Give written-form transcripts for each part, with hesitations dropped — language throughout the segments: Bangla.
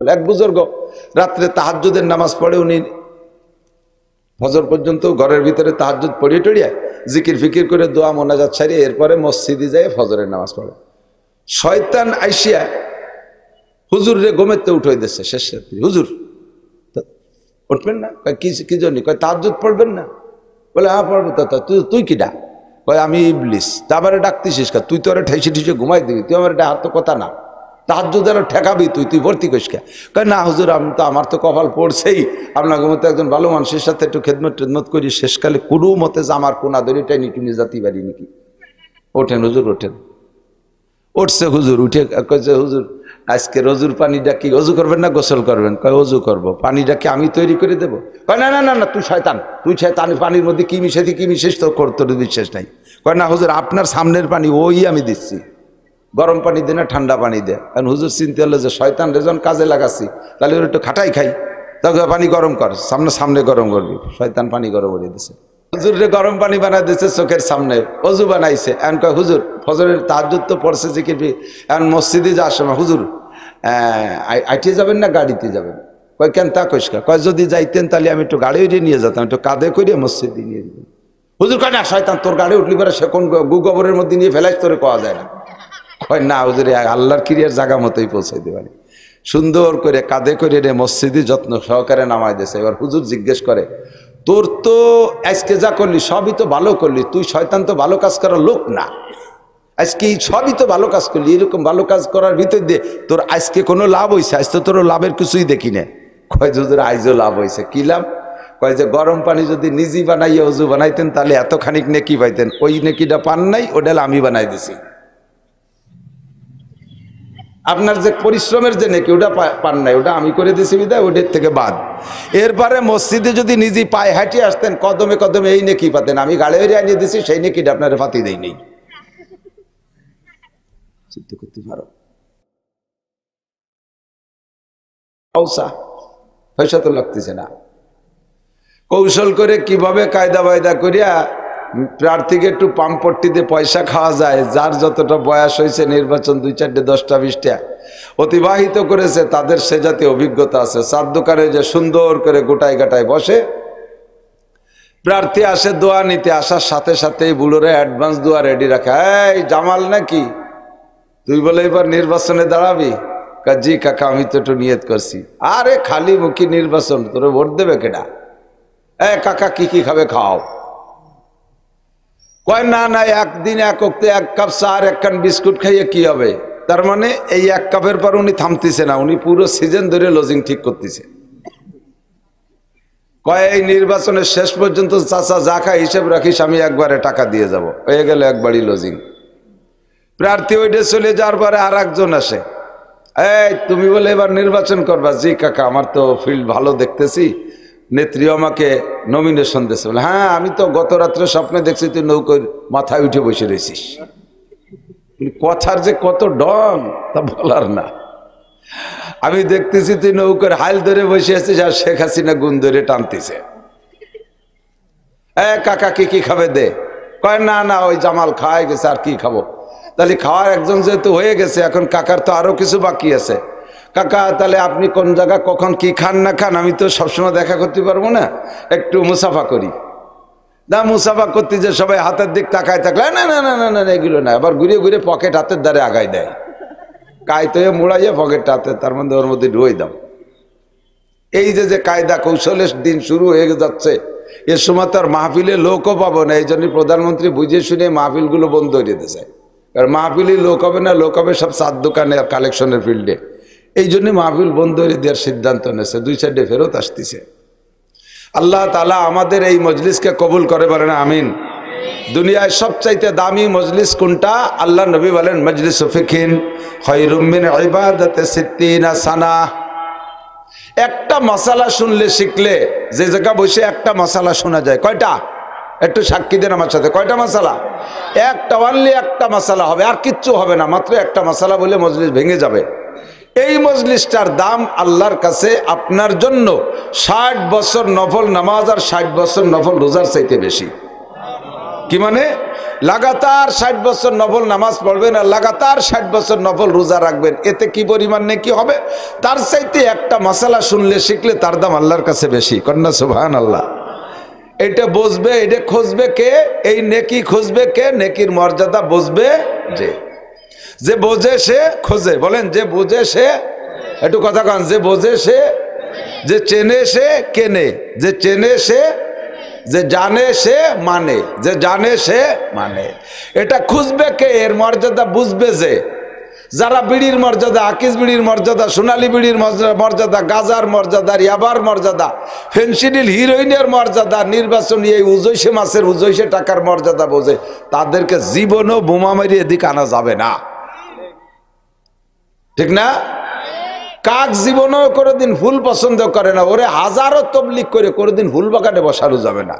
এক বুজুর্গ রাত্রে তাহাজ্জুদের নামাজ পড়ে, উনি ফজর পর্যন্ত ঘরের ভিতরে তাহাজ্জুদ পড়িয়ে টড়িয়ে জিকির ফিকির করে দোয়া মোনাজাত ছাড়িয়ে এরপরে মসজিদে যায় ফজরের নামাজ পড়ে। শয়তান আইসিয়া হুজুর রে ঘুমেতে উঠে দিচ্ছে শেষ রাত্রি। হুজুর উঠবেন না? কি জন্য? তাহাজ্জুদ পড়বেন না? বলে হ্যাঁ পড়বো। তো তুই কি ডাক? কয় আমি ইবলিস। তারপরে ডাকতেছিস কা? তুই তো আরে ঠেসে ঠেসে ঘুমাই দিবি, তুই আমার হাত তো কথা না, তাহাজ্জুদ আরো ঠেকাবি তুই ভর্তি করিস কে? কয় না হুজুর আমার তো কপাল পড়ছেই, আপনাকে মতো একজন ভালো মানুষের সাথে একটু খেদমত করি, শেষকালে কোনো মতে জামার কোনা দড়িটাই নিটুনি জাতি পারি নাকি। ওঠেন হুজুর ওঠেন। উঠছে হুজুর, উঠে কয়েছে হুজুর আজকে রজুর পানিটা কি অজু করবেন না গোসল করবেন? কয় অজু করবো। পানিটা কি আমি তৈরি করে দেবো? কয় না না না না, তুই শয়তান, পানির মধ্যে কি মিশাইছি কি মিশেছ তোর বিশ্বাস নাই। কয় না হুজুর আপনার সামনের পানি ওই আমি দিচ্ছি, গরম পানি দে না ঠান্ডা পানি দে। কারণ হুজুর চিনতে হলো যে শয়তান রেজন কাজে লাগাচ্ছি, তাহলে ওর একটু খাটাই খাই, তখন পানি গরম কর, সামনে গরম করবি। শয়তান পানি গরম করে দিছে, হুজুর রে গরম পানি বানাই দিচ্ছে চোখের সামনে, অজু বানাইছে। এখন কয় হুজুর ফজরের তাহাজ্জুদ তো পড়ছে জিকির, এখন মসজিদে যাওয়ার সময় হুজুর আইটে যাবেন না গাড়িতে যাবেন? কয় কেন তা কইস? কয় যদি যাইতেন তাহলে আমি একটু গাড়ি উঠে নিয়ে যেতাম, একটু কাঁধে করে মসজিদে নিয়ে যেতাম। হুজুর কয় না শয়তান, তোর গাড়ি উঠলি পরে সে কোন গোবরের মধ্যে নিয়ে ফেলাইস, তোরে পাওয়া যায় না। কয় না হুজুর আল্লাহর ক্রিয়ার জায়গা মতোই পৌঁছাইতে পারি। সুন্দর করে কাঁধে করে রে মসজিদে যত্ন সহকারে নামাই দিয়েছে। এবার হুজুর জিজ্ঞেস করে, তোর তো আজকে যা করলি সবই তো ভালো করলি, তুই শয়তান তো ভালো কাজ করার লোক না, আজকে সবই তো ভালো কাজ করলি, এরকম ভালো কাজ করার ভিতর দিয়ে তোর আজকে কোনো লাভ হয়েছে? আজ তো তোর লাভের কিছুই দেখি না। কয় হুজুর আইজও লাভ হয়েছে। কি লাভ? কয় যে গরম পানি যদি নিজেই বানাইয়া অজু বানাইতেন তাহলে এত খানিক নেকি পাইতেন, ওই নেকিটা পান নাই, ওটা আমি বানাই দিছি। আপনার যে পরিশ্রমের যে নেকি ওটা পান নাই, ওটা আমি করে দিছি বিদায়, ওটার থেকে বাদ। এরপরে মসজিদে যদি নিজে পায়ে হাঁটিয়ে আসতেন কদমে কদমে এই নেকি পাতেন, আমি গাড়ি হয়ে আনিয়ে দিছি, সেই নেকিটা আপনার ফাতি দেই নেই। চিন্তা করতে পারো, পয়সা তো লাগতেছে না। কৌশল করে কিভাবে কায়দা বায়দা করিয়া প্রার্থীকে একটু পাম্পট্টিতে পয়সা খাওয়া যায়, যার যতটা বয়স হয়েছে নির্বাচন 2, 4, 10টা 20টা অতিবাহিত করেছে, তাদের সে জাতীয় অভিজ্ঞতা আছে। চার দোকানে যে সুন্দর করে গোটায় গাটায় বসে, প্রার্থী আসে দোয়া নিতে, আসার সাথে সাথে বুড়োরে অ্যাডভান্স দোয়া রেডি রাখা। এই জামাল নাকি তুই বলে এবার নির্বাচনে দাঁড়াবি? জি কাকা আমি তো একটু নিয়ত করছি। আরে খালি মুখী নির্বাচন, তোরে ভোট দেবে কেডা? কাকা কি কি খাবে খাও? কয় না না, একদিন এক ওক্তে 1 কাপ চা আর 1 কান বিস্কুট খাইয়ে কি হবে? তার মানে এই 1 কাপের পর উনি থামতেছে না, উনি পুরো সিজন ধরে লজিং ঠিক করতেছে। কয় এই নির্বাচনের শেষ পর্যন্ত চাচা যা খায় হিসেব রাখিস, আমি একবারে টাকা দিয়ে যাব, হয়ে গেল একবারই লজিং। প্রার্থী ওইটা চলে যাওয়ার পরে আর একজন আসে, এই তুমি বলে এবার নির্বাচন করবা? জি কাকা আমার তো ফিল্ড ভালো দেখতেছি, নেত্রী আমাকে নমিনেশন দিয়েছে। বলে হ্যাঁ আমি তো গত রাত্রে স্বপ্নে দেখছি তুই নৌকোর মাথায় উঠে বসে রয়েছিস। কথার যে কত ডন তা বলার না। আমি দেখতেছি তুই নৌকোর হাইল ধরে বসে আছিস আর শেখ হাসিনা গুণ ধরে টানতেছে। কাকা কি কি খাবে দে? কয় না না ওই জামাল খাওয়াই গেছে, আর কি খাবো? তাহলে খাওয়ার একজন যেহেতু হয়ে গেছে, এখন কাকার তো আরো কিছু বাকি আছে। কাকা তাহলে আপনি কোন জায়গা কখন কি খান না খান, আমি তো সবসময় দেখা করতে পারবো না, একটু মুসাফা করি। না মুসাফা করতে যে সবাই হাতের দিক তাকায় থাকলে না না না না না এগুলো না, আবার ঘুরে ঘুরে পকেট হাতের দ্বারে আগাই দেয়, কায়তে মুড়াইয়ে পকেটটা হাতে তার মধ্যে ওর মধ্যে ঢুয়ে দাও। এই যে কায়দা কৌশলের দিন শুরু হয়ে যাচ্ছে, এ সময় তো আর মাহফিলে লোকও পাবো না। এই জন্য প্রধানমন্ত্রী বুঝে শুনে মাহফিলগুলো বন্ধ করে দিয়েছে। কারণ মাহফিলে লোক হবে না, লোক হবে সব চার দোকানে আর কালেকশনের ফিল্ডে। এই জন্য মাহফিল বন্ধ করে দেওয়ার সিদ্ধান্ত নিয়েছে, 2 সাইডে ফেরত আসতেছে। আল্লাহ তাআলা আমাদের এই মজলিসকে কবুল করে বলেন আমিন। দুনিয়ায় সবচাইতে দামি মজলিস কোনটা? আল্লাহ নবী বলেন মজলিস ফিকিন খায়রুম মিন ইবাদাতি 60 সানা। একটা মশালা শুনলে শিখলে, যে জায়গা বসে একটা মশালা শোনা যায়, কয়টা? একটু সাক্ষী দেন আমার সাথে, কয়টা মশালা? একটা, অনলি একটা মশালা হবে, আর কিচ্ছু হবে না, মাত্র একটা মশালা বলে মজলিস ভেঙে যাবে। এই মজলিসটার দাম আল্লাহর কাছে আপনার জন্য 60 বছর নফল নামাজ আর 60 বছর নফল রোজার চাইতে বেশি। কি মানে? লাগাতার 60 বছর নফল নামাজ পড়বেন আর লাগাতার 60 বছর নফল রোজা রাখবেন, এতে কি পরিমাণ নেকি হবে? তার চাইতে একটা মাসালা শুনলে শিখলে তার দাম আল্লাহর কাছে বেশি। কন্যা সুবহানাল্লাহ। এটা বুঝবে, এটা খুঁজবে কে? এই নেকি খুঁজবে কে? নেকির মর্যাদা বুঝবে যে বোঝে সে খোঁজে। বলেন, যে বোঝে সে, একটু কথা কন, যে বোঝে সে, যে চেনে সে কেনে, যে চেনে সে, যে জানে সে মানে, যে জানে সে মানে। এটা খুঁজবে কে? এর মর্যাদা বুঝবে যে। যারা বিড়ির মর্যাদা, আকিস বিড়ির মর্যাদা, সোনালী বিড়ির মর্যাদা, গাজার মর্যাদা, ইয়াবার মর্যাদা, ফেন্সিডিল হিরোইনের মর্যাদা, নির্বাচনী এই উজৈশে মাসের উজৈশে টাকার মর্যাদা বোঝে, তাদেরকে জীবনও বোমা মারি এদিকে আনা যাবে না। ঠিক না? কাক জীবনও কোনোদিন ফুল পছন্দ করে না, ওরে হাজারো তবলিগ করে কোনোদিন ফুল বাগানে বসানো যাবে না।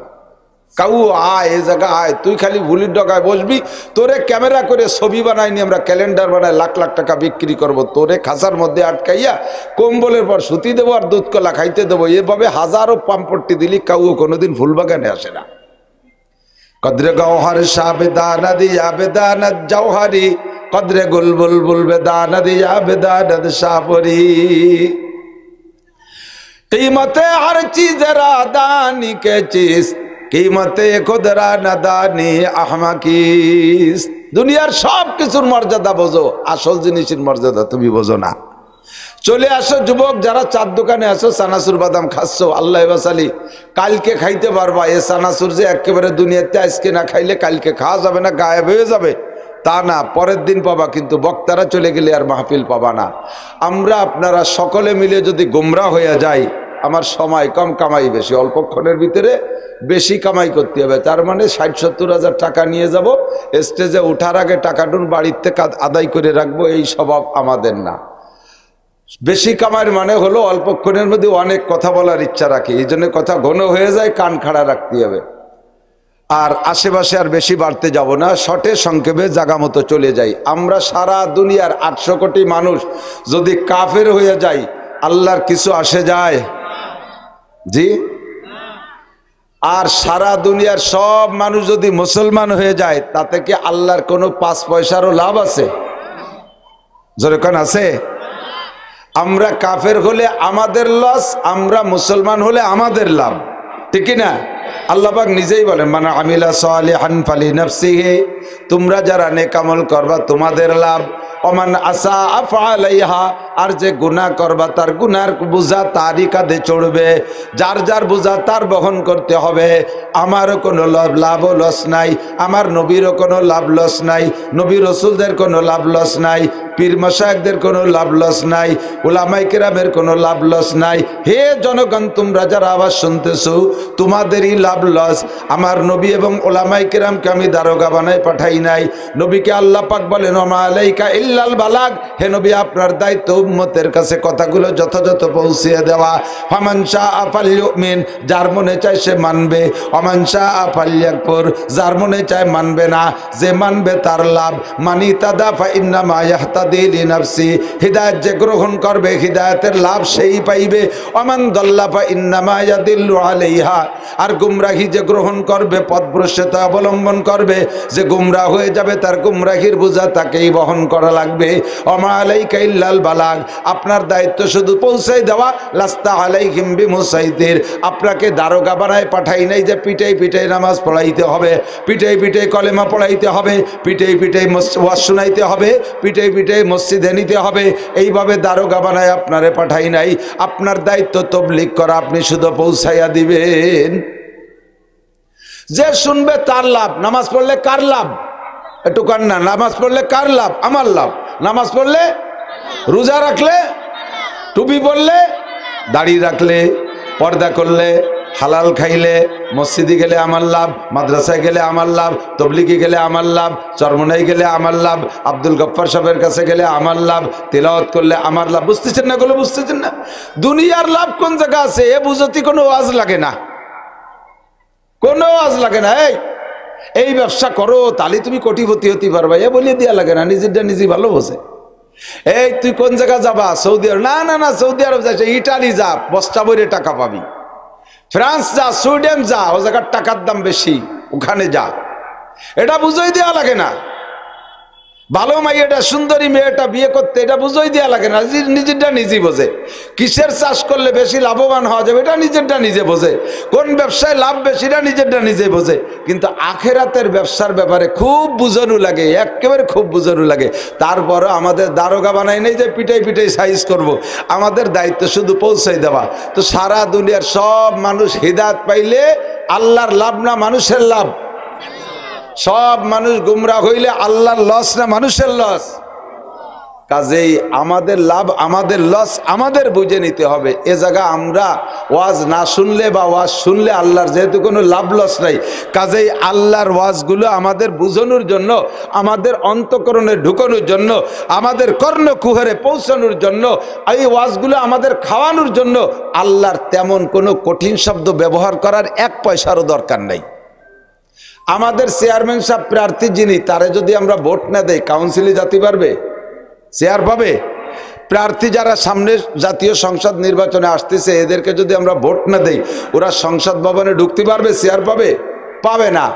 কাউ আয়, এ জায়গা আয়, তুই খালি ভুলির ডগায় বসবি, তোরে ক্যামেরা করে ছবি বানাইনি আমরা, ক্যালেন্ডার বানাই লাখ লাখ টাকা বিক্রি করব, তোরে খাঁচার মধ্যে আটকাইয়া কম্বলের পর সুতি দেবো আর দুধ কলা খাইতে দেবো, এভাবে হাজারো পাম্পট্টি দিলি কাউ কোনোদিন ফুল বাগানে আসে না। কদরে গৌহর শাহ বেদানা দিয়া বেদানত জৌহরি, কদরে গুলবুল বুল বেদানা দিয়া বেদানত শাহপরি। कीमते हर चीज रादानी के चीज, कीमते खुदरा नदानी अहमकीस। দুনিয়ার সব কিছুর মর্যাদা বোঝো, আসল জিনিসের মর্যাদা তুমি বোঝো না। চলে আসো যুবক যারা চার দোকানে আসো, চানাচুর বাদাম খাচ্ছ, আল্লাহ বাসালি, কালকে খাইতে পারবা। এ চানাচুর যে একেবারে দুনিয়াতে আজকে না খাইলে কালকে খাওয়া যাবে না, গায়েব হয়ে যাবে, তা না, পরের দিন পাবা, কিন্তু বক্তারা চলে গেলে আর মাহফিল পাবা না। আমরা আপনারা সকলে মিলে যদি গোমরা হয়ে যাই, আমার সময় কম, কামাই বেশি, অল্পক্ষণের ভিতরে বেশি কামাই করতে হবে, তার মানে 60-70 হাজার টাকা নিয়ে যাব, স্টেজে ওঠার আগে টাকাটুন বাড়ির থেকে আদায় করে রাখবো, এই স্বভাব আমাদের না। বেশি কামাইয়ের মানে হলো অল্পক্ষণের মধ্যে অনেক কথা বলার ইচ্ছা রাখি, এই জন্য কথা ঘন হয়ে যায়, কান খাড়া রাখতে হবে। আর আশেপাশে আর বেশি বাড়তে যাব না, শর্টে সংক্ষেপে জায়গা মতো চলে যাই। আমরা সারা দুনিয়ার 800 কোটি মানুষ যদি কাফের হয়ে যাই, আল্লাহর কিছু আসে যায়? জি। আর সারা দুনিয়ার সব মানুষ যদি মুসলমান হয়ে যায়, তাতে কি আল্লাহর কোনো 5 পয়সারও লাভ আছে? যেরকম আছে। আমরা কাফের হলে আমাদের লস, আমরা মুসলমান হলে আমাদের লাভ, ঠিক না? আল্লাহ পাক নিজেই বলেন, মানে আমিলা সালিহান ফালিনাফসিহি, তোমরা যারা নেক আমল করবা তোমাদের লাভ, ওমান আসা আফআলাইহা, আর যে গুনাহ করবা তার গুনার বোঝা তারই কাঁধে চড়বে, যার যার বোঝা তার বহন করতে হবে। আমারও কোনো লাভ লস নাই, আমার নবীরও কোনো লাভ লস নাই, নবী রসুলদের কোনো লাভ লস নাই, পীর মাশায়েখদের কোনো লাভ লস নাই, উলামায়ে কেরামের কোনো লাভ লস নাই। হে জনগণ, তোমরা যারা আওয়াজ শুনতেছো, তোমাদেরই লাভ লস। আমার নবী এবং উলামায়ে কেরামকে আমি দারোগা বানায় পাঠাই নাই। নবীকে আল্লাহ পাক বলেন, ওমা আলাইকা ইল্লাল বালাগ, হে নবী আপনার দায়িত্ব উম্মতের কাছে কথাগুলো যথাযথ পৌঁছিয়ে দেওয়া। ফামান শাআ ফালইউমিন, যার মনে চায় সে মানবে, ওমান শাআ ফালইয়াকফুর, যার মনে চায় মানবে না। যে মানবে তার লাভ। মানি তাদা ফা ইন্নামা ইয়াহতাদি লিনাফসি, হিদায়াত যে গ্রহণ করবে হিদায়াতের লাভ সেই পাইবে। ওমান দাল্লা ফা ইন্নামা ইয়াদিল্লু আলাইহা, আর গুমরাহি যে গ্রহণ করবে, পথভ্রষ্টতা অবলম্বন করবে, যে গুমরাহ হয়ে যাবে তার গুমরাহির বোঝা তাকেই বহন করা লাগবে। ওমা আলাইকা ইল্লাল বালাগ, আপনার দায়িত্ব শুধু পৌঁছাই দেওয়া। লাস্তা আলাইহিম বিমুসাইতির, আপনাকে দারোগা বানায় পাঠাই নাই যে পিটাই পিটাই নামাজ পড়াইতে হবে, পিটাই পিটাই কলেমা পড়াইতে হবে, পিটাই পিটাই ওয়াজ শোনাইতে হবে, পিটাই পিটাই মসজিদে নিতে হবে, এইভাবে দারোগা বানায় আপনারে পাঠাই নাই। আপনার দায়িত্ব তবলিগ করা, আপনি শুধু পৌঁছাইয়া দিবেন। যে শুনবে তার লাভ। নামাজ পড়লে কার লাভ? একটু কান না, নামাজ পড়লে কার লাভ? আমার লাভ। নামাজ পড়লে, রোজা রাখলে, টুপি পরলে, দাড়ি রাখলে, পর্দা করলে, হালাল খাইলে, মসজিদে গেলে আমার লাভ, মাদ্রাসায় গেলে আমার লাভ, তবলিগে গেলে আমার লাভ, চরমনাই গেলে আমার লাভ, আব্দুল গফফার সাহেবের কাছে গেলে আমার লাভ, তেলাওয়াত করলে আমার লাভ। বুঝতেছেন না? গুলো বুঝতেছেন না? দুনিয়ার লাভ কোন জায়গা আছে? এ বুঝতে কোনো ওয়াজ লাগে না, কোনো ওয়াজ লাগে না। এই ব্যবসা করো তাহলে তুমি কোটিপতি হতে পারবা, এ বলিয়ে দেওয়া লাগে না, নিজেরটা নিজে ভালো বোঝে। এই তুই কোন জায়গা যাবা? সৌদি আরব। না না না, সৌদি আরব যাচ্ছে, ইটালি যা, বস্তা বইরে টাকা পাবি। ফ্রান্স যা, সুইডেন যা, ও জায়গার টাকার দাম বেশি, ওখানে যা। এটা বুঝাই দেওয়া লাগে না। ভালো মাইয়াটা সুন্দরী মেয়েটা বিয়ে করতে এটা বুঝাই দেওয়া লাগে না, নিজেরটা নিজেই বোঝে। কিসের চাষ করলে বেশি লাভবান হওয়া যাবে এটা নিজেরটা নিজে বোঝে। কোন ব্যবসায় লাভ বেশি এটা নিজেরটা নিজে বোঝে। কিন্তু আখেরাতের ব্যবসার ব্যাপারে খুব বুঝানো লাগে, একেবারে খুব বুঝানো লাগে। তারপরও আমাদের দারোগা বানাই নেই যে পিটাই পিটাই সাইজ করব। আমাদের দায়িত্ব শুধু পৌঁছাই দেওয়া। তো সারা দুনিয়ার সব মানুষ হিদায়াত পাইলে আল্লাহর লাভ না মানুষের লাভ? সব মানুষ গুমরা হইলে আল্লাহর লস না মানুষের লস? কাজেই আমাদের লাভ আমাদের লস আমাদের বুঝে নিতে হবে। এ জায়গা আমরা ওয়াজ না শুনলে বা ওয়াজ শুনলে আল্লাহর যেহেতু কোনো লাভ লস নাই, কাজেই আল্লাহর ওয়াজগুলো আমাদের বুঝানোর জন্য, আমাদের অন্তঃকরণে ঢুকানোর জন্য, আমাদের কর্ণকুহরে পৌঁছানোর জন্য, এই ওয়াজগুলো আমাদের খাওয়ানোর জন্য আল্লাহর তেমন কোনো কঠিন শব্দ ব্যবহার করার এক পয়সারও দরকার নাই। আমাদের চেয়ারম্যান সাহেব প্রার্থী যিনি, তারে যদি আমরা ভোট না দেই কাউন্সিলে যেতে পারবে? চেয়ার পাবে? প্রার্থী যারা সামনে জাতীয় সংসদ নির্বাচনে আসতেছে এদেরকে যদি আমরা ভোট না দেই ওরা সংসদ ভবনে ঢুকতে পারবে? চেয়ার পাবে? পাবে না।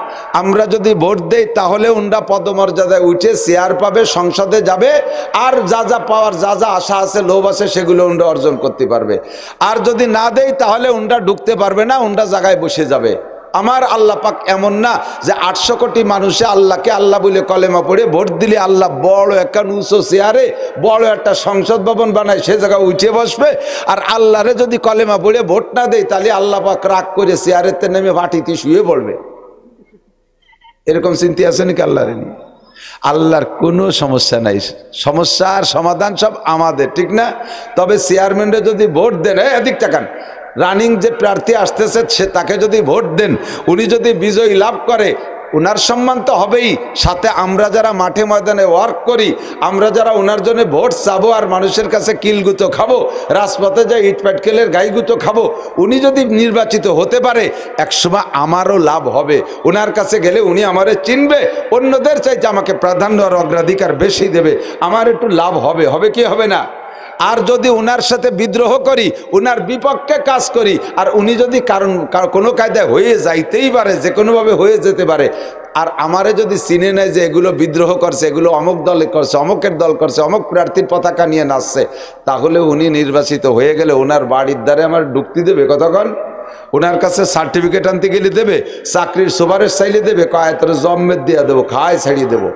আমরা যদি ভোট দেই তাহলে উন্ডা পদমর্যাদায় উঠে চেয়ার পাবে, সংসদে যাবে, আর যা যা পাওয়ার যা যা আশা আছে লোভ আছে সেগুলো উন্ডা অর্জন করতে পারবে। আর যদি না দেই তাহলে উন্ডা ঢুকতে পারবে না, উন্ডা জায়গায় বসে যাবে। আমার আল্লাহ পাক এমন না যে 800 কোটি মানুষে আল্লাহকে আল্লাহ বলে কলেমা পড়ে ভোট দিলে আল্লাহ বড় একটা উঁচু চেয়ারে বড় একটা সংসদ ভবন বানায় সে জায়গায় উঠে বসবে। আর আল্লাহরে যদি কলেমা পড়ে ভোট না দেয় তাহলে আল্লাহ পাক রাগ করে চেয়ারেতে নেমে মাটিতে শুয়ে পড়বে। এরকম চিন্তা আছে নাকি আল্লাহর? আল্লাহর কোনো সমস্যা নাই, সমস্যার সমাধান সব আমাদের, ঠিক না? তবে চেয়ারম্যানরা যদি ভোট দেন, এদিক টাকান, রানিং যে প্রার্থী আসতেছে সে তাকে যদি ভোট দেন, উনি যদি বিজয়ী লাভ করে ওনার সম্মান তো হবেই, সাথে আমরা যারা মাঠে ময়দানে ওয়ার্ক করি, আমরা যারা ওনার জন্য ভোট চাবো আর মানুষের কাছে কিলগুতো খাবো, রাজপথে যে ইটপাটকেলের গাইগুতো খাবো, উনি যদি নির্বাচিত হতে পারে একসময় আমারও লাভ হবে। ওনার কাছে গেলে উনি আমারে চিনবে, অন্যদের চাইতে আমাকে প্রাধান্য আর অগ্রাধিকার বেশি দেবে, আমার একটু লাভ হবে। হবে কি হবে না? আর যদি উনার সাথে বিদ্রোহ করি, উনার বিপক্ষে কাজ করি, আর উনি যদি কোনো কায়দায় হয়ে যাইতেই পারে, যে কোনোভাবে হয়ে যেতে পারে, আর আমারে যদি চিনে নেয় যে এগুলো বিদ্রোহ করছে, এগুলো অমুক দলে করছে, অমুকের দল করছে, অমুক প্রার্থীর পতাকা নিয়ে নাচছে, তাহলে উনি নির্বাচিত হয়ে গেলে ওনার বাড়ির দ্বারে আমার ঢুকতে দেবে কতক্ষণ? ওনার কাছে সার্টিফিকেট আনতে গেলে দেবে, চাকরির সুপারিশ চাইলে দেবে, কয়েকটা জম্মের দিয়ে দেবো, খায় ছাড়িয়ে দেবো,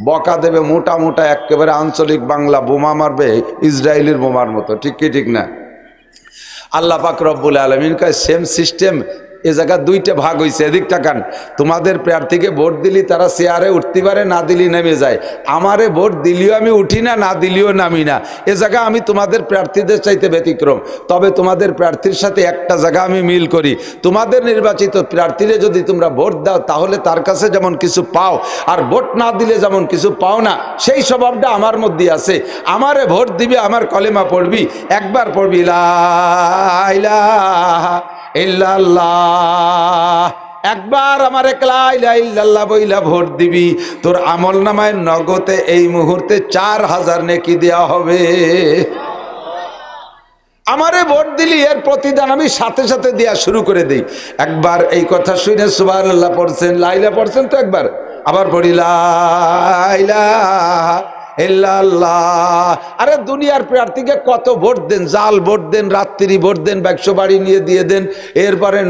বকা দেবে মোটা মোটা, একেবারে আঞ্চলিক বাংলা বোমা মারবে ইসরায়েলের বোমার মতো, ঠিক কি ঠিক না? আল্লাহ পাক রব্বুল আলামিন কয় সেম সিস্টেম। এ জায়গা দুইটা ভাগ হয়েছে, এদিক টাকান। তোমাদের প্রার্থীকে ভোট দিলি তারা চেয়ারে উঠতে পারে, না দিলি নেমে যায়। আমারে ভোট দিলিও আমি উঠি না, না দিলিও নামি না। এ জায়গা আমি তোমাদের প্রার্থীদের চাইতে ব্যতিক্রম। তবে তোমাদের প্রার্থীর সাথে একটা জায়গা আমি মিল করি, তোমাদের নির্বাচিত প্রার্থীরে যদি তোমরা ভোট দাও তাহলে তার কাছে যেমন কিছু পাও, আর ভোট না দিলে যেমন কিছু পাও না, সেই স্বভাবটা আমার মধ্যে আছে। আমারে ভোট দিবি, আমার কলেমা পড়বি, একবার পড়বি লা ইলাহা ইল্লাল্লাহ, একবার আমার লা ইলাহা ইল্লাল্লাহ বইলা ভোট দিবি, তোর আমল নামায় নগদে এই মুহূর্তে 4000 নেকি দেওয়া হবে। আমারে ভোট দিলি এর প্রতিদান আমি সাথে সাথে দেওয়া শুরু করে দিই। একবার এই কথা শুনে সুবহানাল্লাহ পড়ছেন, লা ইলাহা পড়ছেন তো, একবার আবার পড়ি লা ইলাহা ইল্লাল্লাহ। আরে দুনিয়ার প্রার্থীকে কত ভোট দেন, জাল ভোট দেন, রাত্রি ভোট দেন, 100 বাড়ি নিয়ে দিয়ে দেন, এরপরে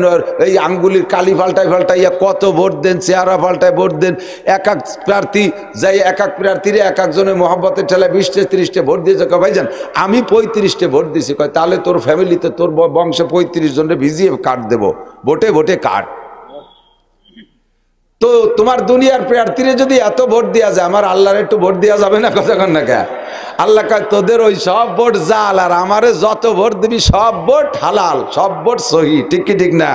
এই আঙ্গুলির কালি ফাল্টাইয়া কত ভোট দেন, চেহারা পাল্টায় ভোট দেন। এক এক প্রার্থী যাই এক এক প্রার্থীরে এক একজনের মহব্বতের ঠেলায় 20টে 30টে ভোট দিয়েছে। কয় ভাইজান আমি 35টে ভোট দিয়েছি। কয় তাহলে তোর ফ্যামিলিতে তোর বংশে 35 জনের ভিজিয়ে কার্ড দেবো, ভোটে ভোটে কার্ড। তো তোমার দুনিয়ার প্রার্থীরে যদি এত ভোট দেওয়া যায়, আমার আল্লাহর একটু ভোট দেওয়া যাবে না? কতক্ষণ না কে আল্লাহ কয় তোদের ওই সব ভোট জাল, আর আমারে যত ভোট দিবি সব ভোট হালাল, সব ভোট সহি, ঠিক কি ঠিক না?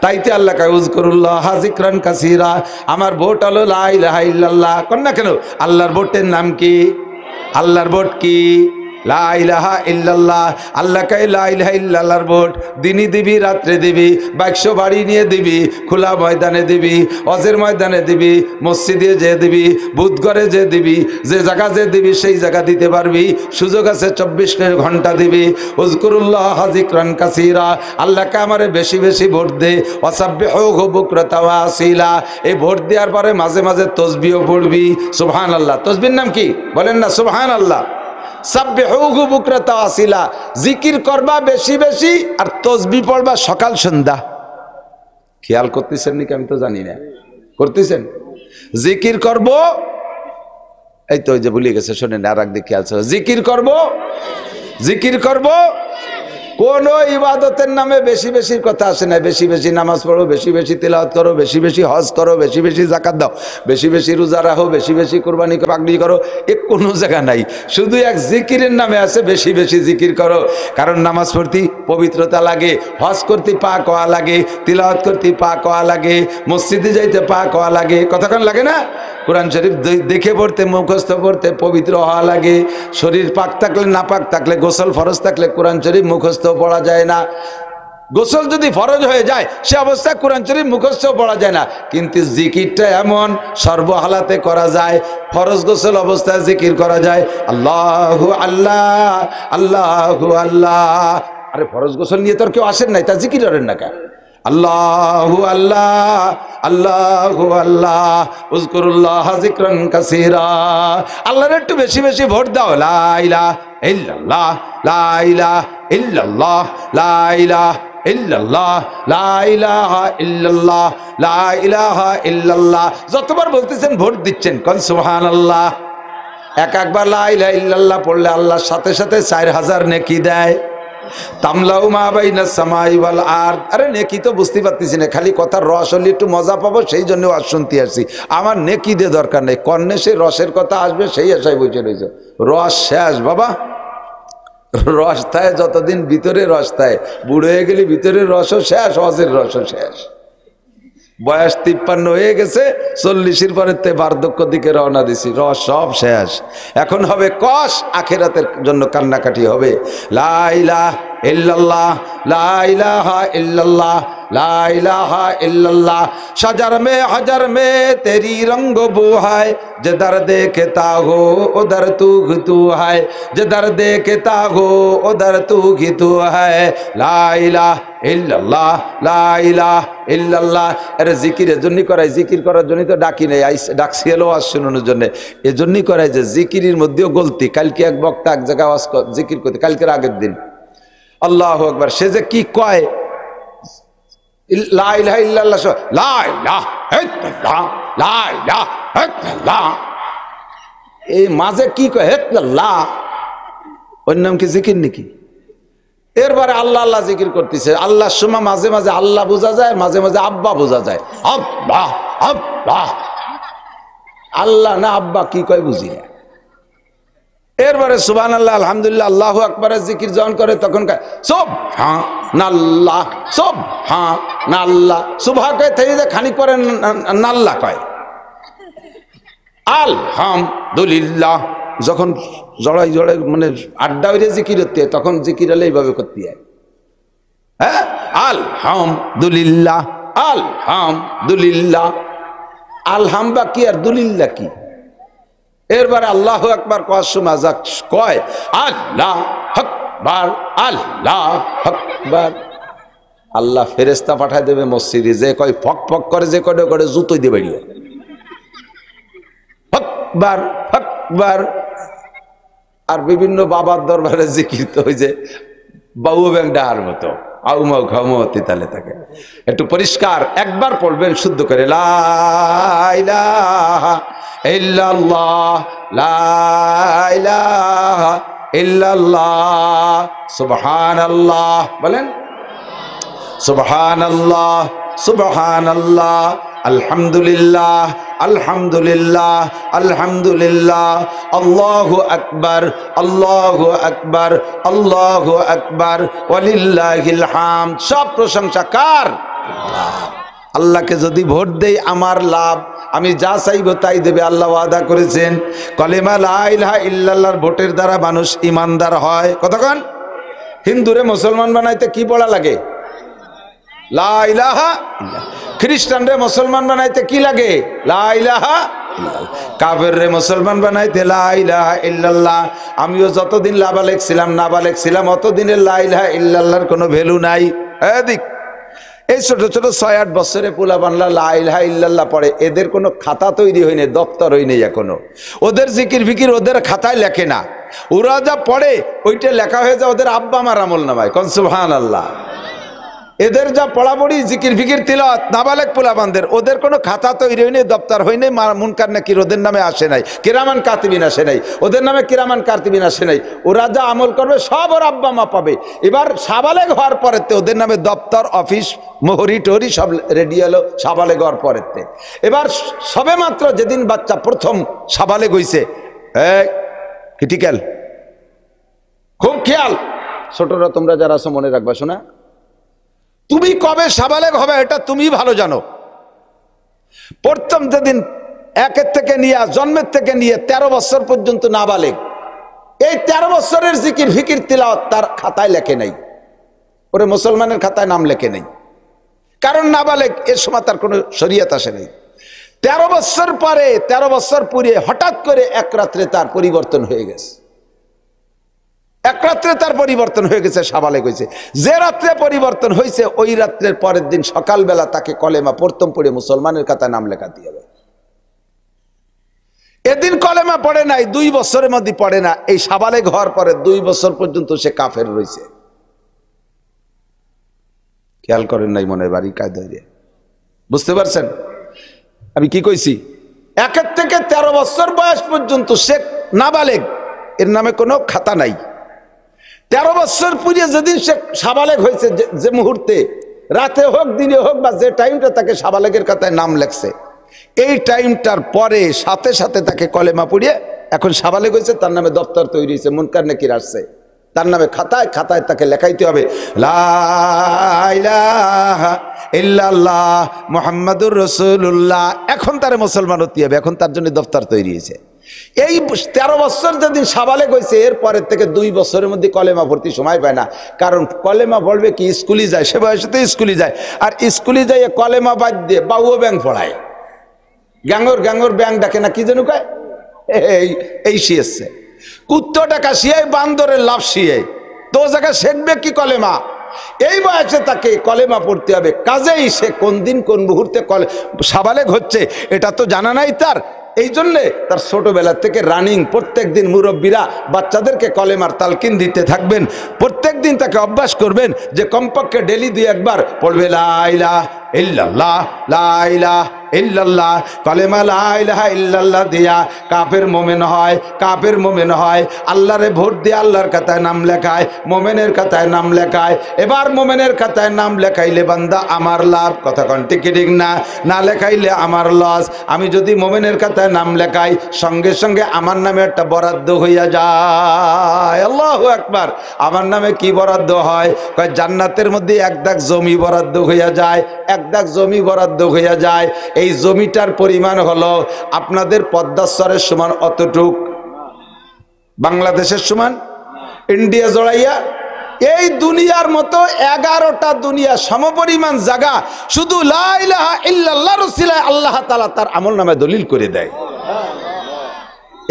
তাইতে আল্লাহ কয় উযকুরুল্লাহ যিকরান কাসীরা, আমার ভোট হলো লা ইলাহা ইল্লাল্লাহ। কোন না কেন আল্লাহর ভোটের নাম কি? আল্লাহর ভোট কি? লা ইলাহা ইল্লাল্লাহ, আল্লাহকে লা ইলাহা ইল্লাল্লাহর ভোট দিনই দিবি, রাত্রে দিবি, 200 বাড়ি নিয়ে দিবি, খোলা ময়দানে দিবি, হজের ময়দানে দিবি, মসজিদে যে দিবি, বুধঘরে যে দিবি, যে জায়গা যে দিবি সেই জায়গা দিতে পারবি। সুযোগ আছে 24 ঘন্টা দিবি। উযকুরুল্লাহ যিকরান কাসীরা, আল্লাহকে আমারে বেশি বেশি ভোট দে। ওয়াসাব্বিহুহু বুকরাতা ওয়া আসীলা, এই ভোট দেওয়ার পরে মাঝে মাঝে তাসবিহও পড়বি। সুবহানাল্লাহ, তাসবিহর নাম কি বলেন না? সুবহানাল্লাহ। সাব্বিহুহু বুকরাতা ওয়া আসীলা, জিকির করবা বেশি বেশি আর তাসবিহ পড়বা সকাল সন্ধ্যা। খেয়াল করতেছেন নাকি আমি তো জানি না, করতেছেন? জিকির করব, এই তো ওই যে ভুলে গেছে, শোনেন আর একদিকে খেয়াল ছিল। জিকির করব, জিকির করব, কোন ইবাদতের নামে বেশি বেশি কথা আসে না। বেশি বেশি নামাজ পড়ো, বেশি বেশি তিলাওয়াত করো, বেশি বেশি হজ করো, বেশি বেশি যাকাত দাও, বেশি বেশি রোজা রাখো, বেশি বেশি কুরবানি পাগড়ি করো, এ কোনো জায়গা নাই। শুধু এক জিকিরের নামে আছে বেশি বেশি জিকির করো। কারণ নামাজ পড়তে পবিত্রতা লাগে, হজ করতে পাক হওয়া লাগে, তিলাওয়াত করতে পাক হওয়া লাগে, মসজিদে যাইতে পাক হওয়া লাগে, কতক্ষণ লাগে না? কোরআন শরীফ দেখে পড়তে, মুখস্থ পড়তে পবিত্র হওয়া লাগে। শরীর পাক থাকলে, না পাক থাকলে, গোসল ফরজ থাকলে কোরআন শরীফ মুখস্থ পড়া যায় না। গোসল যদি ফরজ হয়ে যায় সে অবস্থায় কোরআন শরীফ মুখস্থ পড়া যায় না। কিন্তু জিকিরটা এমন সর্বহালাতে করা যায়। ফরজ গোসল অবস্থায় জিকির করা যায়, আল্লাহু আল্লাহ, আল্লাহু আল্লাহ। আরে ফরজ গোসল নিয়ে তোর কেউ আসেন নাই, তা জিকির করেন না কেন? আল্লাহু আল্লাহ, আল্লাহু আল্লাহ, উযকুরুল্লাহ যিকরান কাসীরা। আল্লাহর একটু বেশি বেশি ভোট দাও। লা ইলাহা ইল্লাল্লাহ, লা ইলাহা ইল্লাল্লাহ, লা ইলাহা ইল্লাল্লাহ, লা ইলাহা ইল্লাল্লাহ, লা ইলাহা ইল্লাল্লাহ। যতবার বলতেছেন ভোট দিচ্ছেন, কোন সুবহানাল্লাহ। একবার লা ইলাহা ইল্লাল্লাহ পড়লে আল্লাহর সাথে সাথে 4000 নেকি দেয়। তামলাউ মা বাইনা সামাই ওয়াল আরদ। আরে নেকি তো বুঝতে পারতেছি না, খালি কথার রস হলে একটু মজা পাবো সেই জন্য আজ শুনতে আসছি। আমার নেকি দিয়ে দরকার নেই, কর্ণে সেই রসের কথা আসবে সেই আশায় বসে রয়েছে। রস শেষ বাবা, রস থাকে যতদিন ভিতরে রস থাকে, বুড়ো হয়ে গেলে ভিতরের রসও শেষ, হজের রসও শেষ। বয়স 53 হয়ে গেছে, 40-এর পরে বার্ধক্য দিকে রওনা দিছি, রস সব শেষ। এখন হবে কষ, আখিরাতের জন্য কান্নাকাটি হবে। লা ইলাহা ইল্লাল্লাহ, লা ইলাহা ইল্লাল্লাহ, লা ইলাহা ইল্লাল্লাহ। शजर में हजर में तेरी रंग बू है, जिधर देखता हो उधर तू तू है, जिधर देखता हो उधर तू ही तू है। ला इलाहा ইল্লাল্লাহ, লা ইলাহা ইল্লাল্লাহ। আরে জিকিরের জন্যই করাই, জিকির করার জন্যই তো ডাকি নেই, ডাকছি এলো ওয়াজ শোনানোর জন্য। এই জন্যই করাই যে জিকিরের মধ্যেও গলতি। কালকে এক বক্তা এক জায়গায় ওয়াজ জিকির করতে, কালকের আগের দিন, আল্লাহু আকবার, সে যে কি কয়, লা ইলাহা ইল্লাল্লাহ, লা ইলাহা ইল্লাল্লাহ, লা ইলাহা ইল্লাল্লাহ, এই মাঝে কি কয় ইল্লাল্লাহ, ওর নাম কি জিকির নাকি? এরবারে আল্লাহ আল্লাহ জিকির করতেছে। আল্লাহর সময় মাঝে মাঝে আল্লাহ বোঝা যায়, মাঝে মাঝে আব্বা বোঝা যায়। আব্বা আব্বা, আল্লাহ না আব্বা কি কয় বুঝি না। এরবারে সুবহানাল্লাহ, আলহামদুলিল্লাহ, আল্লাহু আকবারের জিকির যখন করে তখন কয় সুবহানাল্লাহ, সুবহানাল্লাহ। সুবহা কয় থেকে যে খানিক পরে নাল্লাহ কয়। আলহামদুলিল্লাহ যখন জড়াই জড়াই মানে আড্ডা হইলে জিকির হতে হয়, তখন জিকির হলে এইভাবে করতে হয়। হ্যাঁ, আলহামদুলিল্লাহ, আলহামদুলিল্লাহ। আলহাম বা কি আর দুলিল্লাহ কি? এরবারে আল্লাহু আকবার কওয়ার সময় যা কয় আল্লাহ আকবার, আল্লাহ আকবার, আল্লাহ ফেরেশতা পাঠায় দেবে মসজিদে, যে কয় ফক ফক করে, যে কয় করে জুতোই দেবে আকবার আকবার। আর বিভিন্ন বাবার দরবারে জিকির তো ওই যে বাবু ব্যাং ডাহার মতো আউমাউ খাউমাতি তালে থাকে। একটু পরিষ্কার একবার পড়বেন শুদ্ধ করে, লা ইলাহা ইল্লাল্লাহ, লা ইলাহা ইল্লাল্লাহ, সুবহানাল্লাহ বলেন, সুবহানাল্লাহ, সুবহানাল্লাহ, আলহামদুলিল্লাহ, আলহামদুলিল্লাহ, আলহামদুলিল্লাহ, আল্লাহু আকবার, আল্লাহু আকবার, আল্লাহু আকবার, ওয়ালিল্লাহিল হামদ। সব প্রশংসা কার? আল্লাহ। আল্লাহকে যদি ভোট দেই আমার লাভ, আমি যা চাইব তাই দেবে, আল্লাহ ওয়াদা করেছেন। কলেমা লা ইলাহা ইল্লাল্লাহর ভোটের দ্বারা মানুষ ইমানদার হয়। কতক্ষণ? হিন্দুরে মুসলমান বানাইতে কি পড়া লাগে? লা ইলাহা ইল্লাল্লাহ। খ্রিস্টানরে মুসলমান বানাইতে কি লাগে? লা ইলাহা ইল্লাল্লাহ। কাফেররে মুসলমান বানাইতে লা ইলাহা ইল্লাল্লাহ। আমিও যতদিন লাবালেক ছিলাম নাবালেক ছিলাম অতদিনের লা ইলাহা ইল্লাল্লাহর কোনো ভ্যালু নাই। এদিক এই ছোট ছোট 6-8 বছরে পোলা বানলা লা ইলাহা ইল্লাল্লাহ পড়ে, এদের কোনো খাতা তৈরি হয়নি, দপ্তর হয়নি এখনো। ওদের জিকির ফিকির ওদের খাতায় লেখে না, ওরা যা পড়ে ওইটা লেখা হয়ে যায় ওদের আব্বা আমার আমল নামায়। কোন সুবহানাল্লাহ। এদের যা পড়াপড়ি জিকির ফিকির তিলাওয়াত নাবালেক পোলাপানদের, ওদের কোনো খাতা তৈরি হয়নি, দপ্তর হয়নি, মুনকার নাকির ওদের নামে আসে নাই, কিরামান কাতিবিন আসে নাই, ওদের নামে কিরামান কাতিবিন আসে নাই। ওরা যা আমল করবে সব ওর আব্বা মা পাবে। এবার সাবালেগ হওয়ার পরেতে ওদের নামে দপ্তর অফিস মোহরি টহরি সব রেডি হলো সাবালেগ হওয়ার পরেতে। এবার সবে মাত্র যেদিন বাচ্চা প্রথম সাবালেগ হইছে, ক্রিটিক্যাল, খুব খেয়াল, ছোটরা তোমরা যারা আছো মনে রাখবা। শোনা, তুমি কবে সাবালেগ হবে এটা তুমি ভালো জানো। প্রথম যেদিন একের থেকে নিয়ে জন্মের থেকে নিয়ে 13 বছর পর্যন্ত নাবালেগ, এই 13 বছরের জিকির ফিকির তিলাওয়াত তার খাতায় লেখে নাই, ওরে মুসলমানের খাতায় নাম লেখে নাই, কারণ নাবালেগ এর সময় তার কোনো শরীয়ত আসে নাই। 13 বছর পরে 13 বছর পুরিয়ে হঠাৎ করে এক রাত্রে তার পরিবর্তন হয়ে গেছে, এক রাত্রে তার পরিবর্তন হয়ে গেছে, সাবালেগ হয়েছে। যে রাত্রে পরিবর্তন হয়েছে ওই রাত্রের পরের দিন সকালবেলা তাকে কলেমা প্রথম পড়ে মুসলমানের খাতায় নাম লেখাতে হবে। এদিন কলেমা পড়ে নাই, 2 বছরের মধ্যে পড়ে না, এই সাবালেগ হওয়ার পরে 2 বছর পর্যন্ত সে কাফের রয়েছে। খেয়াল করেন নাই মনে বাড়ি কায়দায়, বুঝতে পারছেন আমি কি কইছি? 1 থেকে 13 বছর বয়স পর্যন্ত সে নাবালেগ, এর নামে কোনো খাতা নাই। 13 বছর পুরিয়ে যেদিন সে সাবালেগ হয়েছে, যে মুহূর্তে রাতে হোক দিনে হোক বা যে টাইমটা তাকে সাবালেগের খাতায় নাম লেখছে, এই টাইমটার পরে সাথে সাথে তাকে কলেমা পড়িয়ে এখন সাবালেগ হয়েছে, তার নামে দপ্তর তৈরি হয়েছে, মুনকার নাকির আসছে, তার নামে খাতায় খাতায় তাকে লেখাইতে হবে লা ইলাহা ইল্লাল্লাহ মুহাম্মাদুর রাসূলুল্লাহ। এখন তারে মুসলমান হতে হবে, এখন তার জন্য দপ্তর তৈরি হয়েছে। এই 13 বছর যেদিন সাবালেগ হয়েছে এর পরের থেকে 2 বছরের মধ্যে কলেমা পড়তে সময় পায় না, কারণ কলেমা পড়বে কি স্কুলে যায়, সে বয়সে তো স্কুলে যায়, আর স্কুলে যাই কলেমা বাদ দিয়ে বাউও ব্যাংক পড়ায়, গ্যাঙ্গর ব্যাংক ডাকে না কি যেন কয়, এই শিয়েছে কুত্তো টাকা শিয়াই বান্দরের লাভ শিয়াই, তো জায়গায় শেখবে কি কলেমা? এই বয়সে তাকে কলেমা পড়তে হবে। কাজেই সে কোন দিন কোন মুহূর্তে সাবালেগ হচ্ছে এটা তো জানা নাই তার, এই জন্যে তার ছোটবেলা থেকে রানিং প্রত্যেক দিন মুরব্বীরা বাচ্চাদেরকে কলেমার তালকিন দিতে থাকবেন, প্রত্যেক দিন তাকে অভ্যাস করবেন যে কমপক্ষে ডেলি 2 একবার পড়বে লা ইলাহা ইল্লাল্লাহ লা ইলাহা ইল্লাল্লাহ। কলেমা লা ইলাহা ইল্লাল্লাহ দিয়া কাফের মোমেন হয়, কাফের মোমেন হয়, আল্লাহরে ভোট দিয়ে আল্লাহর খাতায় নাম লেখায়, মোমেনের খাতায় নাম লেখায়। এবার মোমেনের খাতায় নাম লেখাইলে বান্দা আমার লাভ, কথা কোন ঠিক না? না লেখাইলে আমার লস। আমি যদি মোমেনের খাতায় নাম লেখাই সঙ্গে সঙ্গে আমার নামে একটা বরাদ্দ হইয়া যায়। আল্লাহু আকবার। আমার নামে কি বরাদ্দ হয়? কয় জান্নাতের মধ্যে 1 দাগ জমি বরাদ্দ হইয়া যায়, 1 দাগ জমি বরাদ্দ হইয়া যায়। এই জমিটার পরিমাণ হলো আপনাদের পদ্মাশ্বরের সমান অতটুক, বাংলাদেশের সমান, ইন্ডিয়া জড়াইয়া এই দুনিয়ার মতো 11টা দুনিয়া সমপরিমাণ জায়গা শুধু লা ইলাহা ইল্লাল্লাহর উসিলায় আল্লাহ তাআলা তার আমলনামায় দলিল করে দেয়।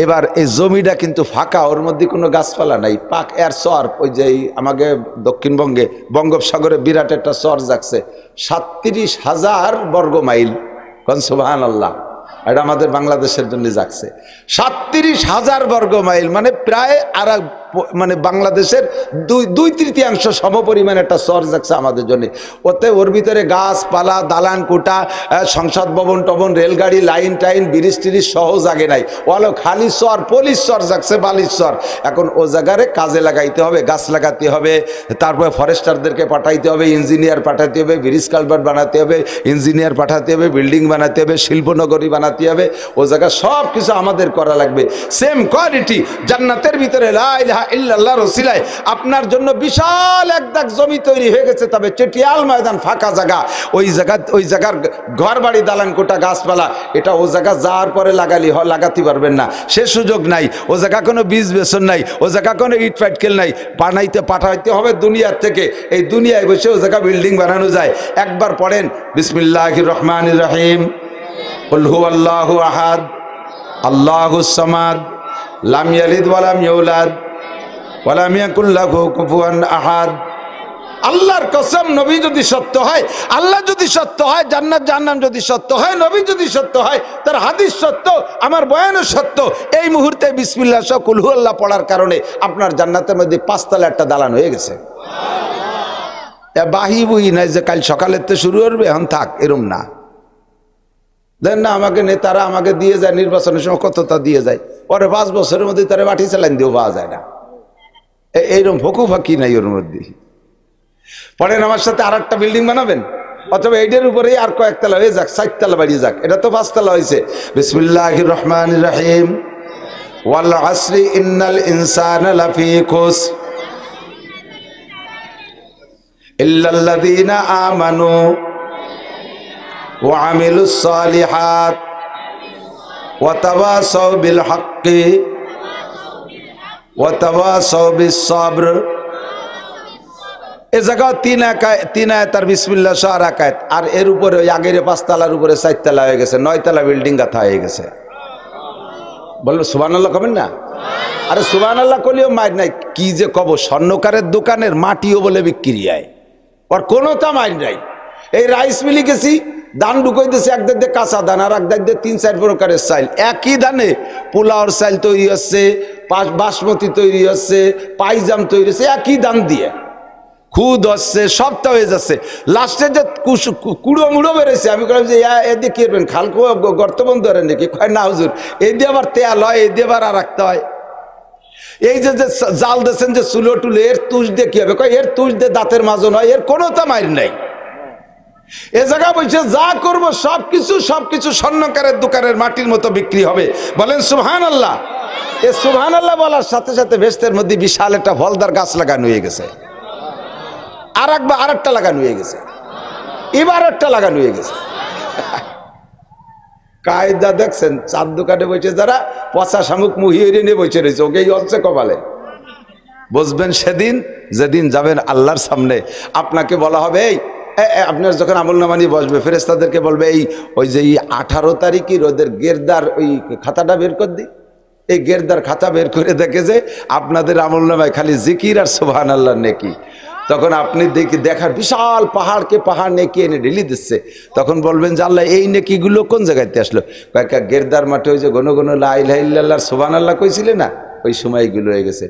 এবার এই জমিটা কিন্তু ফাঁকা, ওর মধ্যে কোনো গাছপালা নাই, পাক এর চর। ওই যে আমাকে দক্ষিণবঙ্গে বঙ্গোপসাগরে বিরাট একটা চর জাগছে, 37,000 বর্গ মাইল। সুবহানাল্লাহ। এটা আমাদের বাংলাদেশের জন্য জাগছে 37,000 বর্গ মাইল, মানে প্রায় মানে বাংলাদেশের 2/3 সমপরিমাণ একটা চর জাগছে আমাদের জন্য। ওর ভিতরে গাছপালা, দালান কোটা, সংসদ ভবন টবন, রেলগাড়ি, লাইন টাইন, ব্রিজ টিরিজ সহ জাগে নাই, ওয়ালো খালি চর, পলিশ চর জাগছে, বালিশ চর। এখন ও জায়গারে কাজে লাগাইতে হবে, গাছ লাগাতে হবে, তারপরে ফরেস্টারদেরকে পাঠাইতে হবে, ইঞ্জিনিয়ার পাঠাতে হবে, ব্রিজ কালভার্ট বানাতে হবে, ইঞ্জিনিয়ার পাঠাতে হবে, বিল্ডিং বানাতে হবে, শিল্পনগরী বানাতে হবে। ও জায়গা সব কিছু আমাদের করা লাগবে। সেম কোয়ালিটি জান্নাতের ভিতরে লা ইলাহা ইলাহা ইল্লাল্লাহর ওসিলায় আপনার জন্য বিশাল এক দাগ জমি তৈরি হয়ে গেছে। তবে চেটিয়াল ময়দান, ফাঁকা জায়গা, ওই জায়গার ঘর বাড়ি দালান কোটা গাছপালা, এটা ও জায়গা যাওয়ার পরে লাগাতে পারবেন না, সে সুযোগ নাই। ও জায়গা কোনো বীজ বেসন নাই, ও জায়গা কোনো ইট পাটকেল নাই, পাঠাইতে হবে দুনিয়ার থেকে। এই দুনিয়ায় বসে ও জায়গা বিল্ডিং বানানো যায়। একবার পড়েন বিসমিল্লাহির রহমানির রহিম, কুল হুয়াল্লাহু আহাদ আল্লাহুস সামাদ লাম ইয়ালিদ ওয়া লাম ইউলাদ ওয়া লাম ইয়াকুল লাহু কুফুয়ান আহাদ। আল্লাহর কসম, নবী যদি সত্য হয়, আল্লাহ যদি সত্য হয়, জান্নাত জাহান্নাম যদি সত্য হয়, নবী যদি সত্য হয়, তার হাদিস সত্য, আমার বয়ানও সত্য। এই মুহূর্তে বিসমিল্লাহ সহ কুল হুয়াল্লাহ পড়ার কারণে আপনার জান্নাতের মধ্যে 5 তলা একটা দালান হয়ে গেছে। বাহি বুহি নাই যে কাল সকালের তো শুরু করবে, এখন থাক, এরম না। দেন না, আমাকে নেতারা আমাকে দিয়ে যায়, নির্বাচনের সময় কতটা দিয়ে যায়, পরে 5 বছরের মধ্যে তারা বাটি চালান দিয়েও পাওয়া যায় না। এইরকম ফকু ফাঁকি নাই ওর মধ্যে। পড়েন আমার সাথে, আর একটা বিল্ডিং বানাবেন, অথবা এইটার উপরেই আর কয়েকতলা হয়ে যাক, 4 তলা বাড়িয়ে যাক, এটা তো 5 তলা হয়েছে। বিসমিল্লাহির রহমানির রহিম, ওয়াল আসরি ইন্নাল ইনসানা লাফি খুসর ইল্লাল্লাযীনা আমানু ওয়া আমিলুস সালিহাত ওয়া তাওয়াসাউ বিল হাক্কি ওয়া তাওয়াসাউ বিস সাবর। এ জায়গা 3 আয়াত আর বিসমিল্লাহ সহ 4 আয়াত, আর এর উপরে ওই আগের 5 তলার উপরে 4 তলা হয়ে গেছে, 9 তলা বিল্ডিং গাথা হয়ে গেছে। বললো সুবহানাল্লাহ কবেন না? আরে সুবহানাল্লাহ কলিও মাইর নাই, কি যে কব, স্বর্ণকারের দোকানের মাটিও বলে বিক্রি হয়, ওর কোনো তা মাইর নাই। এই রাইস মিলি গেছি, ধান ঢুকাই দিয়েছে, এক দাগ দিয়ে কাঁচা ধান, আর এক দাগ দিয়ে 3-4 প্রকারের চাইল, একই ধানে পোলাওর চাইল তৈরি হচ্ছে, বাসমতি তৈরি হচ্ছে, পাইজাম তৈরি হচ্ছে, একই ধান দিয়ে খুদ হচ্ছে, সবটা হয়ে যাচ্ছে। লাস্টে যে কুড়ো মুড়ো বেরোচ্ছে, আমি বললাম যে এদিকে কি করবেন, খালকো গর্ত বন্ধ করেন নাকি? কয় না হুজুর, এই দিয়ে আবার তেল হয়, এই দিয়ে আবার আর রাখতে হয়। এই যে জাল দিয়েছেন যে চুলো টুলে, এর তুষ দিয়ে কি হবে? কয় এর তুষ দিয়ে দাঁতের মাজন হয়, এর কোনো তা মাইর নাই। এ জায়গা বলছে যা করবো সবকিছু স্বর্ণকারের দোকানের মাটির মতো বিক্রি হবে। বলেন সুবহানাল্লাহ। এ সুবহানাল্লাহ বলার সাথে সাথে ভেস্তের মধ্যে বিশাল একটা ফলদার গাছ লাগানো হয়ে গেছে, আরেকটা লাগানো হয়ে গেছে, এবার একটা লাগানো হয়ে গেছে। কায়দা দেখছেন, 4 দোকানে বসে যারা পচা শামুক মুহিয়ে নিয়ে বসে রয়েছে, ওকেই হচ্ছে কপালে। বুঝবেন সেদিন যেদিন যাবেন আল্লাহর সামনে, আপনাকে বলা হবে এই আপনার যখন আমলনামা নিয়ে বসবে, ফেরেশতাদেরকে বলবে ওই যে 18 তারিখই ওদের গেরদার ওই খাতাটা বের করে দিই। এই গেরদার খাতা বের করে দেখে যে আপনাদের আমলনামায় খালি জিকির আর সুবহানাল্লাহ নেকি। তখন আপনি দেখার বিশাল পাহাড়কে পাহাড় নেকি এনে ঢেলে দিচ্ছে, তখন বলবেন যে আল্লাহ এই নেকিগুলো কোন জায়গাতে আসলো? কয়েকটা গেরদার মাঠে ওই যে ঘন ঘন লা ইলাহা ইল্লাল্লাহ সুবহানাল্লাহ কইছিলে না, ওই সময় এগুলো হয়ে গেছে।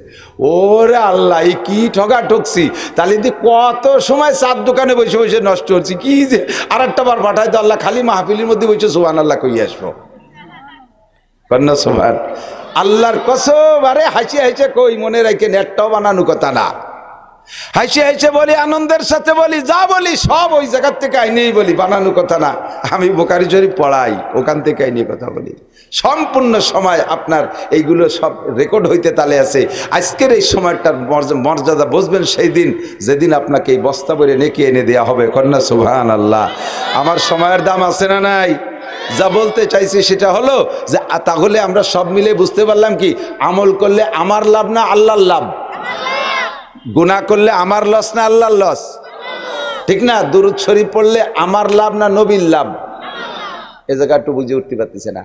ওরে আল্লাহ, এই কি ঠগা ঠকছি, তাহলে কত সময় 4 দোকানে বসে বসে নষ্ট হচ্ছে। কি যে আর একটা বার পাঠাই তো আল্লাহ, খালি মাহফিলের মধ্যে বসে সুবহানাল্লাহ কই আসবো। কন্যা সুবহান আল্লাহর কসম, আরে হাসি হাসে কই, মনে রাখে নেটটাও বানানো কথা না। হাসি হাসে বলি, আনন্দের সাথে বলি, যা বলি সব ওই জায়গার থেকে আইনেই বলি, বানানো কথা না। আমি বুখারী শরীফ পড়াই, ওখান থেকে আইনে কথা বলি। সম্পূর্ণ সময় আপনার এইগুলো সব রেকর্ড হইতে তালে আছে। আজকের এই সময়টার মর্যাদা বুঝবেন সেই দিন, যেদিন আপনাকে এই বস্তা ভরে নেকি এনে দেওয়া হবে। কন্যা সুবহানাল্লাহ। আমার সময়ের দাম আছে না নাই? যা বলতে চাইছি সেটা হলো যে তাহলে আমরা সব মিলে বুঝতে পারলাম কি, আমল করলে আমার লাভ না আল্লাহর লাভ, গুনাহ করলে আমার লস না আল্লাহর লস, ঠিক না? দুরূদ শরীফ পড়লে আমার লাভ না নবীর লাভ? এ জায়গা একটু বুঝে উঠতে পারতেছে না।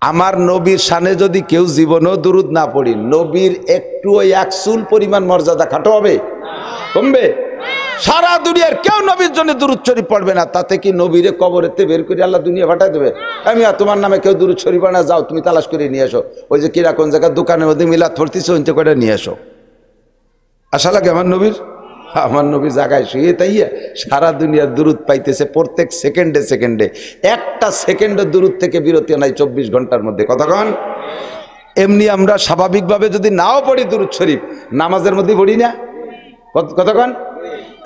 আমার নবীর শানে যদি কেউ জীবনেও দুরূদ না পড়ি, নবীর একটু ওই 1 চুল পরিমাণ মর্যাদা খাটো হবে? কমবে? সারা দুনিয়ার কেউ নবীর জন্য দুরূদ শরীফ পড়বে না, তাতে কি নবীরে কবরেতে বের করে আল্লাহ দুনিয়া ফাটাই দেবে? আমি তোমার নামে কেউ দুরূদ শরীফ না, যাও তুমি তালাশ করে নিয়ে আসো, ওই যে কিরা কোন জায়গায় দোকানের মধ্যে মিলাদ পড়তেছে ওইটা করে নিয়ে আসো। আশা লাগে আমার নবীর জায়গায় শুয়ে তাইয়া সারা দুনিয়ার দুরূদ পাইতেছে প্রত্যেক সেকেন্ডে সেকেন্ডে। একটা সেকেন্ডের দুরূদ থেকে বিরতি নাই 24 ঘন্টার মধ্যে। কতক্ষণ? এমনি আমরা স্বাভাবিকভাবে যদি নাও পড়ি দুরূদ শরীফ, নামাজের মধ্যে পড়ি না কতক্ষণ?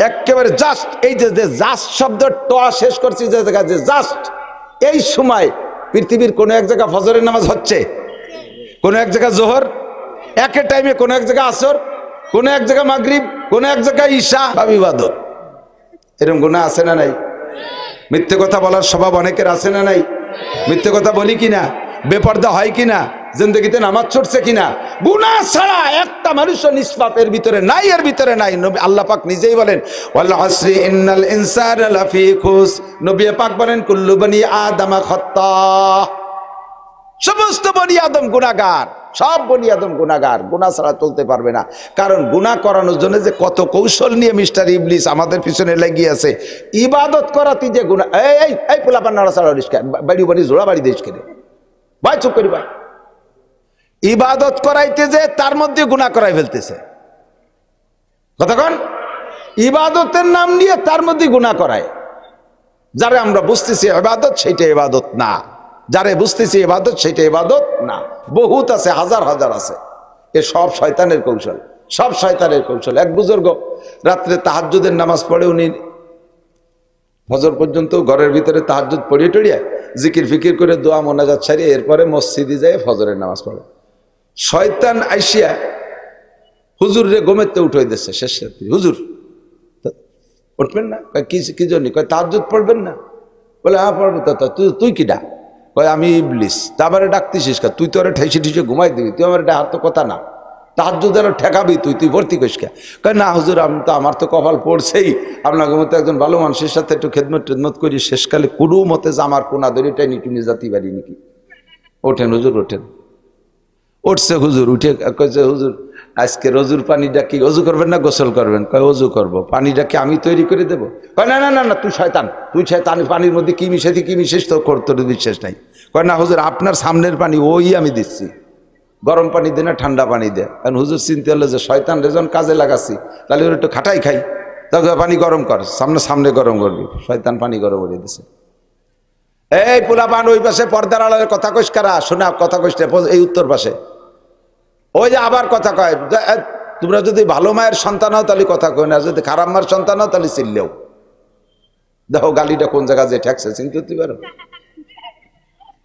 একেবারে জাস্ট এই যে জাস্ট শব্দ ট শেষ করছি যে জায়গা, যে জাস্ট এই সময় পৃথিবীর কোনো এক জায়গায় ফজরের নামাজ হচ্ছে, কোনো এক জায়গায় জোহর, একের টাইমে কোন এক জায়গায় আসর, কোন এক জায়গায় মাগরিব, কোন এক জায়গায় ঈশা, সব ইবাদত। এরকম গুনাহ আছে না নাই? মিথ্যে কথা বলার স্বভাব অনেকের আছে না নাই? মিথ্যে কথা বলি কিনা, বেপর্দা হয় কিনা, জিন্দগিতে নামাজ ছুটছে কিনা? গুনাহ ছাড়া একটা মানুষও নিষ্পাপ এর ভিতরে নাই, এর ভিতরে নাই। নবী আল্লাহ পাক নিজেই বলেন ওয়াল আসরি ইন্নাল ইনসানা লাফি খুস। নবী পাক বলেন কুল্লু বনি আদম খাত্তা, সমস্ত বনি আদম গুনাহগার, সব বনি আদম গুনাহগার। গুনাহ ছাড়া চলতে পারবে না। কারণ গুনাহ করানোর জন্য যে কত কৌশল নিয়ে মিস্টার ইবলিস আমাদের পিছনে লেগে আছে। ইবাদত করাতে যে গুনাহ, এই এই পোলাপান নাড়া ছাড়া বাড়ি বাড়ি জোড়া বাড়ি দিস কেন ভাই, চুপ করি ভাই। ইবাদত করাইতে যে তার মধ্যে গুনাহ করাই ফেলতেছে। কতক্ষণ ইবাদতের নাম নিয়ে তার মধ্যে গুনাহ করায়। যারা আমরা বুঝতেছি ইবাদত, সেইটা ইবাদত না। যারে বুঝতেছি ইবাদত, সেইটা ইবাদত না। বহুত আছে, হাজার হাজার আছে। এ সব শয়তানের কৌশল, সব শয়তানের কৌশল। এক বুজুর্গ রাত্রে তাহাজ্জুদের নামাজ পড়ে, উনি ফজর পর্যন্ত ঘরের ভিতরে তাহাজ্জুদ পড়িয়ে টড়িয়ে জিকির ফিকির করে দোয়া মোনাজাত ছাড়িয়ে এরপরে মসজিদে যায় ফজরের নামাজ পড়ে। শয়তান আইসিয়া হুজুর রে গোমেতে উঠে দিচ্ছে শেষ রাত্রি। হুজুর উঠবেন না? কি জন্য? তাহাজ্জুদ পড়বেন না? বলে হ্যাঁ পড়বো। তো তুই কি ডাক? কয় আমি ইবলিস। তারপরে ডাকতেছিস কা? তুই তো আরে ঠেসে ঠেসে ঘুমাই দিবি, তুই আমার ডাক তো কথা না। তাহাজ্জুদ আরো ঠেকাবি তুই ভর্তি করিস কা? কয় না হুজুর, আমার তো কপাল পড়ছেই, আপনাকে মতো একজন ভালো মানুষের সাথে একটু খেদমত করি, শেষকালে কোনো মতে জামার কোনা দড়িটাই নিটুনি জাতি পারি নাকি। ওঠেন হুজুর, ওঠেন। উঠছে হুজুর, উঠে কয়েছে হুজুর আজকে রজুর পানিটা কি অজু করবেন না গোসল করবেন? কয় অজু করবো। পানিটা কি আমি তৈরি করে দেবো? কয় না না না না, তুই শয়তান, তুই শয়তান, পানির মধ্যে কি মিশাইছি কি মিশেষ তোর বিশ্বাস নাই। কয় না হুজুর, আপনার সামনের পানি ওই আমি দিচ্ছি, গরম পানি দে না ঠান্ডা পানি দে। কারণ হুজুর চিনতে হলো যে শয়তান রেজন কাজে লাগাচ্ছি, তাহলে ওর একটু খাটাই খাই, তখন পানি গরম কর, সামনে গরম করবি। শয়তান পানি গরম করে দিছে। এই পোলাপান ওই পাশে পর্দার আড়ালের কথা কইস কারা? শোনা কথা কইস, এই উত্তর পাশে ওই যে আবার কথা কয়, তোমরা যদি ভালো মায়ের সন্তান হও তাহলে কথা কয় না, যদি খারাপ মায়ের সন্তান হও তাহলে চিল্লেও। দেখো গালিটা কোন জায়গা যে ঠেকছে, চিনতে হতে পারো।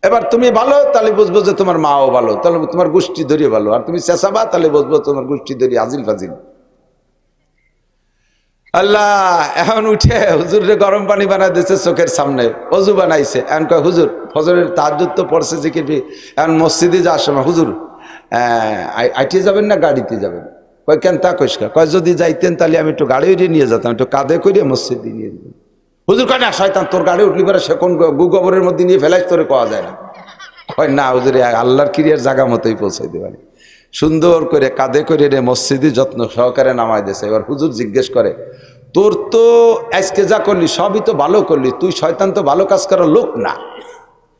এবার তুমি ভালো তাহলে বুঝবো যে তোমার মাও ভালো, তাহলে তোমার গোষ্ঠী ধরিয়ে ভালো। আর তুমি চেঁচাবা তাহলে বুঝবো তোমার গোষ্ঠী ধরিয়ে আজিল ফাজিল। আল্লাহ এখন উঠে হুজুরে গরম পানি বানাই দিয়েছে চোখের সামনে, অজু বানাইছে। এখন কয় হুজুর ফজরের তাহাজ্জুদ তো পড়ছে জিকির, এখন মসজিদে যাওয়ার সময় হুজুর আইটে যাবেন না গাড়িতে যাবেন? কয় কেন তা কইস? কয় যদি যাইতেন তাহলে আমি একটু গাড়ি উঠে নিয়ে যেতাম, একটু কাঁধে করে মসজিদে নিয়ে যেতাম। হুজুর কয় না শয়তান, তোর গাড়ি উঠলি পরে সে কোন গোবরের মধ্যে নিয়ে ফেলাইস, তোরে পাওয়া যায় না। কয় না হুজুর, আল্লাহর ক্রিয়ার জায়গা মতোই পৌঁছাইতে পারি। সুন্দর করে কাঁধে করে রে মসজিদে যত্ন সহকারে নামাই দিয়েছে। এবার হুজুর জিজ্ঞেস করে, তোর তো আজকে যা করলি সবই তো ভালো করলি, তুই শয়তান তো ভালো কাজ করার লোক না,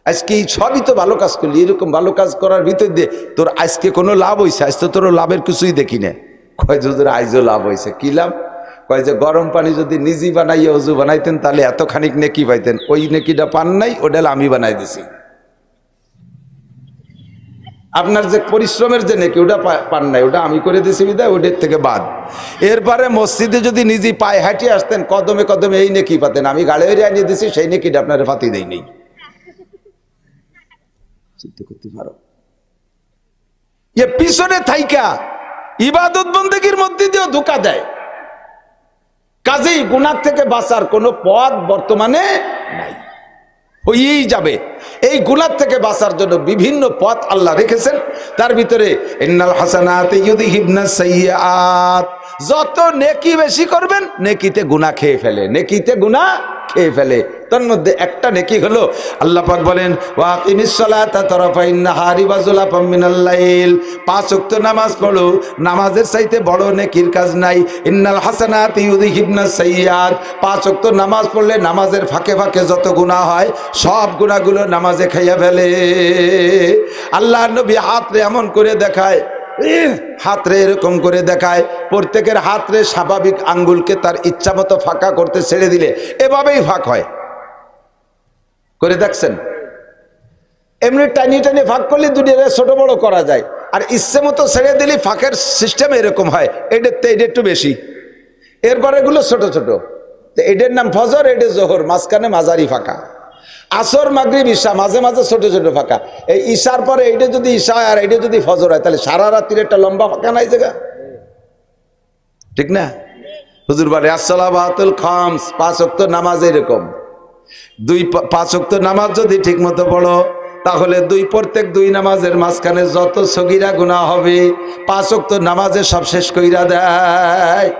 আজকে সবই তো ভালো কাজ করলি, এরকম ভালো কাজ করার ভিতর দিয়ে তোর আজকে কোনো লাভ হয়েছে? আজ তো তোর লাভের কিছুই দেখি না। কয় হুজুর আইজও লাভ হয়েছে। কি লাভ? কয় যে গরম পানি যদি নিজেই বানাইয়ে অজু বানাইতেন তাহলে এত খানিক নেকি পাইতেন, ওই নেকিটা পান নাই, ওটা আমি বানাই দিছি। আপনার যে পরিশ্রমের যে নেকি ওটা পান নাই, ওটা আমি করে দিছি বিদায়, ওটার থেকে বাদ। এরপরে মসজিদে যদি নিজে পায়ে হাঁটিয়ে আসতেন কদমে কদমে এই নেকি পাতেন, আমি গাড়ি হয়ে আনিয়ে দিছি, সেই নেকিটা আপনার ফাতি দেই নেই। চিন্তা করতে পারো, এ পিছনে থাইকা ইবাদত বন্দেগীর মধ্যে দিয়েও ধোঁকা দেয়। কাজেই গুনাহ থেকে বাঁচার কোনো পথ বর্তমানে নাই, হয়েই যাবে। এই গুনাহ থেকে বাঁচার জন্য বিভিন্ন পথ আল্লাহ রেখেছেন। তার ভিতরে ইন্নাল হাসানাতি ইউযহিবনাস সাইয়্যাত, যত নেকি বেশি করবেন নেকিতে গুনাহ খেয়ে ফেলে, নেকিতে গুনাহ খেয়ে ফেলে। তার মধ্যে একটা নেকি হলো আল্লাহ পাক বলেন ওয়া আকিমিস সালাতা তারাফাইন নাহারি ওয়া যুলাফাম মিনাল লাইল, 5 ওয়াক্ত নামাজ পড়ো, নামাজের চাইতে বড় নেকির কাজ নাই। ইন্নাল হাসানাতি ইউযহিবনাস সাইয়্যাত, 5 ওয়াক্ত নামাজ পড়লে নামাজের ফাঁকে ফাঁকে যত গুনাহ হয় সব গুনাহগুলো নামাজে খাইয়া ফেলে। আল্লাহর নবী হাতরে এমন করে দেখায়, হাতরে এরকম করে দেখায়, প্রত্যেকের হাতরে স্বাভাবিক আঙ্গুলকে তার ইচ্ছা মতো ফাঁকা করতে ছেড়ে দিলে এভাবেই ফাঁক হয়। করে দেখছেন? এমনি টানি টানি ফাঁক করলে দুটিরে ছোট বড় করা যায়, আর ইচ্ছে মতো ছেড়ে দিলে ফাঁকের সিস্টেম এরকম হয়, এটাতে এটা একটু বেশি, এরপরে এগুলো ছোট ছোট। এটার নাম ফজর, এটা জোহর, মাঝখানে মাঝারি ফাঁকা। আসর মাগরিব ঈশা মাঝে মাঝে ছোট ছোট ফাঁকা। এই ঈশার পরে এইটা যদি ঈশা হয় আর এইটা যদি ফজর হয় তাহলে সারা রাত্রির একটা লম্বা ফাঁকা নাই জায়গা, ঠিক না? হুজুর বলে আসসালাতুল খামস, 5 ওয়াক্ত নামাজ এরকম। 5 ওয়াক্ত নামাজ যদি ঠিক মতো পড়ো তাহলে প্রত্যেক 2 নামাজের মাঝখানে যত সগীরা গুনাহ হবে 5 ওয়াক্ত নামাজে সব শেষ কইরা দেয়।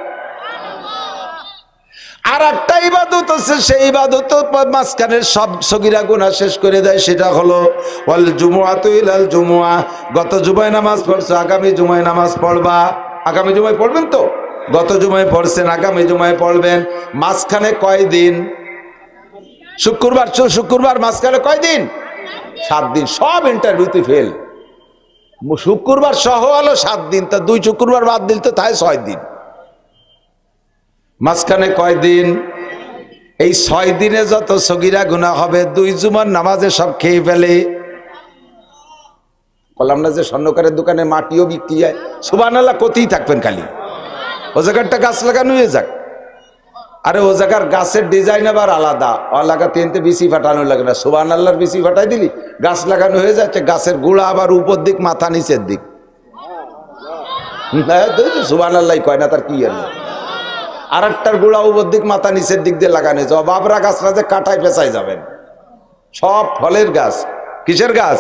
আর একটা ইবাদত আছে, সেই ইবাদত মাঝখানে সব সগীরা গুনাহ শেষ করে দেয়, সেটা হলো ওয়াল জুমুআতু ইলাল জুমুআহ। গত জুমায় নামাজ পড়ছো, আগামী জুমায় নামাজ পড়বা। আগামী জুমায় পড়বেন তো? গত জুমায় পড়ছেন, আগামী জুমায় পড়বেন। মাঝখানে কয়দিন? শুক্রবার, শুক্রবার মাঝখানে কয়দিন? 7 দিন। সব ইন্টারভিউতে ফেল। শুক্রবার সহ হলো 7 দিন, তা 2 শুক্রবার বাদ দিল তো তাই 6 দিন। মাঝখানে কয়দিন? এই 6 দিনে যত সগীরা গুনাহ হবে 2 জুমার নামাজে সব খেয়ে ফেলে। বললাম না যে স্বর্ণকারের দোকানে মাটিও বিক্রি হয়। সুবহানাল্লাহ কতই থাকবেন খালি, ও জায়গাটা গাছ লাগানো হয়ে যাক। আরে ও জায়গার গাছের ডিজাইন আবার আলাদা, লাগাতে এনতে বিসি ফাটানো লাগে না। সুবহানাল্লাহর বিসি ফাটাই দিলি গাছ লাগানো হয়ে যাচ্ছে। গাছের গোড়া আবার উপর দিক, মাথা নিচের দিক। সুবহানাল্লাহ কয় না, তার কি আর আর একটার গোড়া উপর দিক, মাথা নিচের দিক দিয়ে লাগানো হয়েছে। বাবরা গাছটা যে কাটায় পেঁচাই যাবেন। সব ফলের গাছ। কিসের গাছ?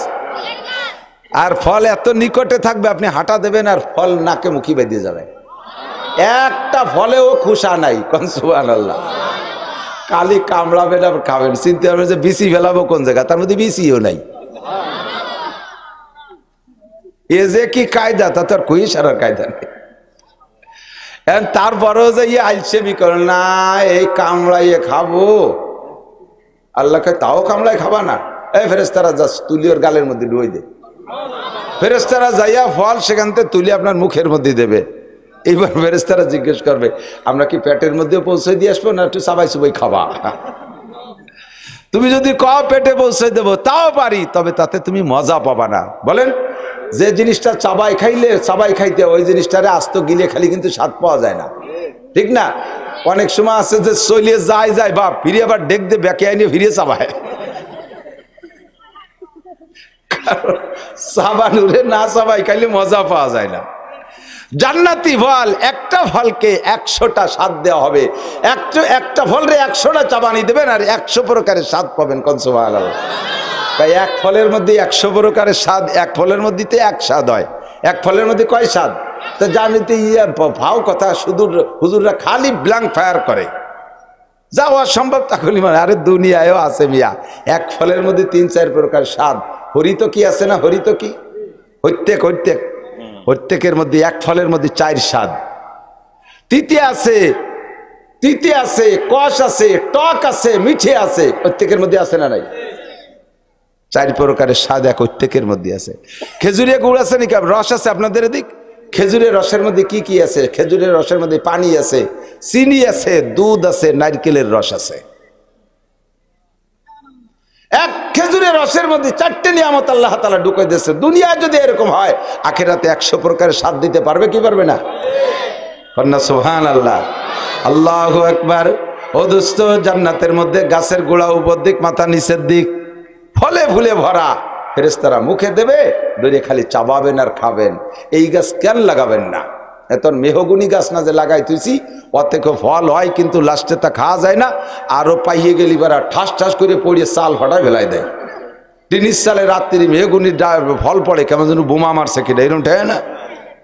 আর ফল এত নিকটে থাকবে, আপনি হাঁটা দেবেন আর ফল নাকে মুখি বেঁধে যাবে। একটা ফলেও খুশা নাই। সুবহানাল্লাহ। কালি কামড়াবেন আর খাবেন, চিন্তা করবেন যে বিসি ফেলাবো কোন জায়গা, তার মধ্যে বিসিও নাই। এ যে কি কায়দা, তা তোর কই সারার কায়দা নেই। তারপরেও যে আলসেমি করেন না, এই কামড়াইয়ে খাবো। আল্লাহকে তাও কামড়াই খাবা না। এই ফেরেশতারা যা তুলি ওর গালের মধ্যে ডুয়ে দে। ফেরেশতারা যাইয়া ফল সেখান থেকে তুলি আপনার মুখের মধ্যে দেবে। এইবার ফেরেশতারা জিজ্ঞেস করবে আমরা কি পেটের মধ্যে পৌঁছে দিয়ে আসবো না একটু চাবাই চুবাই খাবা? তুমি যদি কও পেটে পৌঁছে দেবো তাও পারি, তবে তাতে তুমি মজা পাবা না। বলেন, যে জিনিসটা চাবাই খাইতে ওই জিনিসটারে আস্ত গিলে খালি কিন্তু স্বাদ পাওয়া যায় না, ঠিক না? অনেক সময় আছে যে চলিয়ে যায় বা ফিরে আবার ডেক দিয়ে ব্যাকে আইনে ফিরে চাবায়। চাবানুরে না চাবাই খাইলে মজা পাওয়া যায় না। জান্নাতি ফল, একটা ফলকে 100টা স্বাদ দেওয়া হবে। একটা ফলরে 100টা চাবানি দেবেন আর 100 প্রকারের স্বাদ পাবেন। কোন সুবহানাল্লাহ। তাই এক ফলের মধ্যে 100 প্রকারের স্বাদ, এক ফলের মধ্যে তো এক স্বাদ হয়। এক ফলের মধ্যে কয় স্বাদ? তো জানিতে ভাও কথা, শুধু হুজুররা খালি ব্ল্যাঙ্ক ফায়ার করে, যাওয়া সম্ভব তখনই মানে। আরে দুনিয়ায়ও আছে মিয়া, এক ফলের মধ্যে 3-4 প্রকার স্বাদ। হরিত কি আছে না? হরিত কি? প্রত্যেকের মধ্যে এক ফলের মধ্যে 4 স্বাদ। তিতে আছে, কষ আছে, টক আছে, মিঠে আছে। প্রত্যেকের মধ্যে আছে না নাই? 4 প্রকারের স্বাদ এক প্রত্যেকের মধ্যে আছে। খেজুরের গুড় আছে নাকি? রস আছে আপনাদের এদিক? খেজুরের রসের মধ্যে কি কি আছে? খেজুরের রসের মধ্যে পানি আছে, চিনি আছে, দুধ আছে, নারকেলের রস আছে। এক খেজুরের রসের মধ্যে 4টে নিয়ামত আল্লাহ তাআলা ঢুকাই দিয়েছে। দুনিয়ায় যদি এরকম হয়, আখিরাতে 100 প্রকারের স্বাদ দিতে পারবে কি পারবে না? সুবহানাল্লাহ, আল্লাহু আকবার। ও দোস্ত, জান্নাতের মধ্যে গাছের গোড়া উপর দিক, মাথা নিচের দিক, ফলে ফুলে ভরা। ফেরেশতারা মুখে দেবে, ধরে খালি চাবাবেন আর খাবেন। এই গাছ কেন লাগাবেন না? এত মেহগুনি গাছ না যে লাগাই তুইছি, ওর থেকে ফল হয় কিন্তু লাস্টে তা খাওয়া যায় না। আরো পাইয়ে গেলি বারা ঠাস ঠাস করে পড়িয়ে চাল ফাটায় ফেলাই দেয়। টিনিস চালে রাত্রি মেহগুনির ফল পড়ে, কেমন যেন বোমা মারছে কিনা, এরকম ঠেয় না?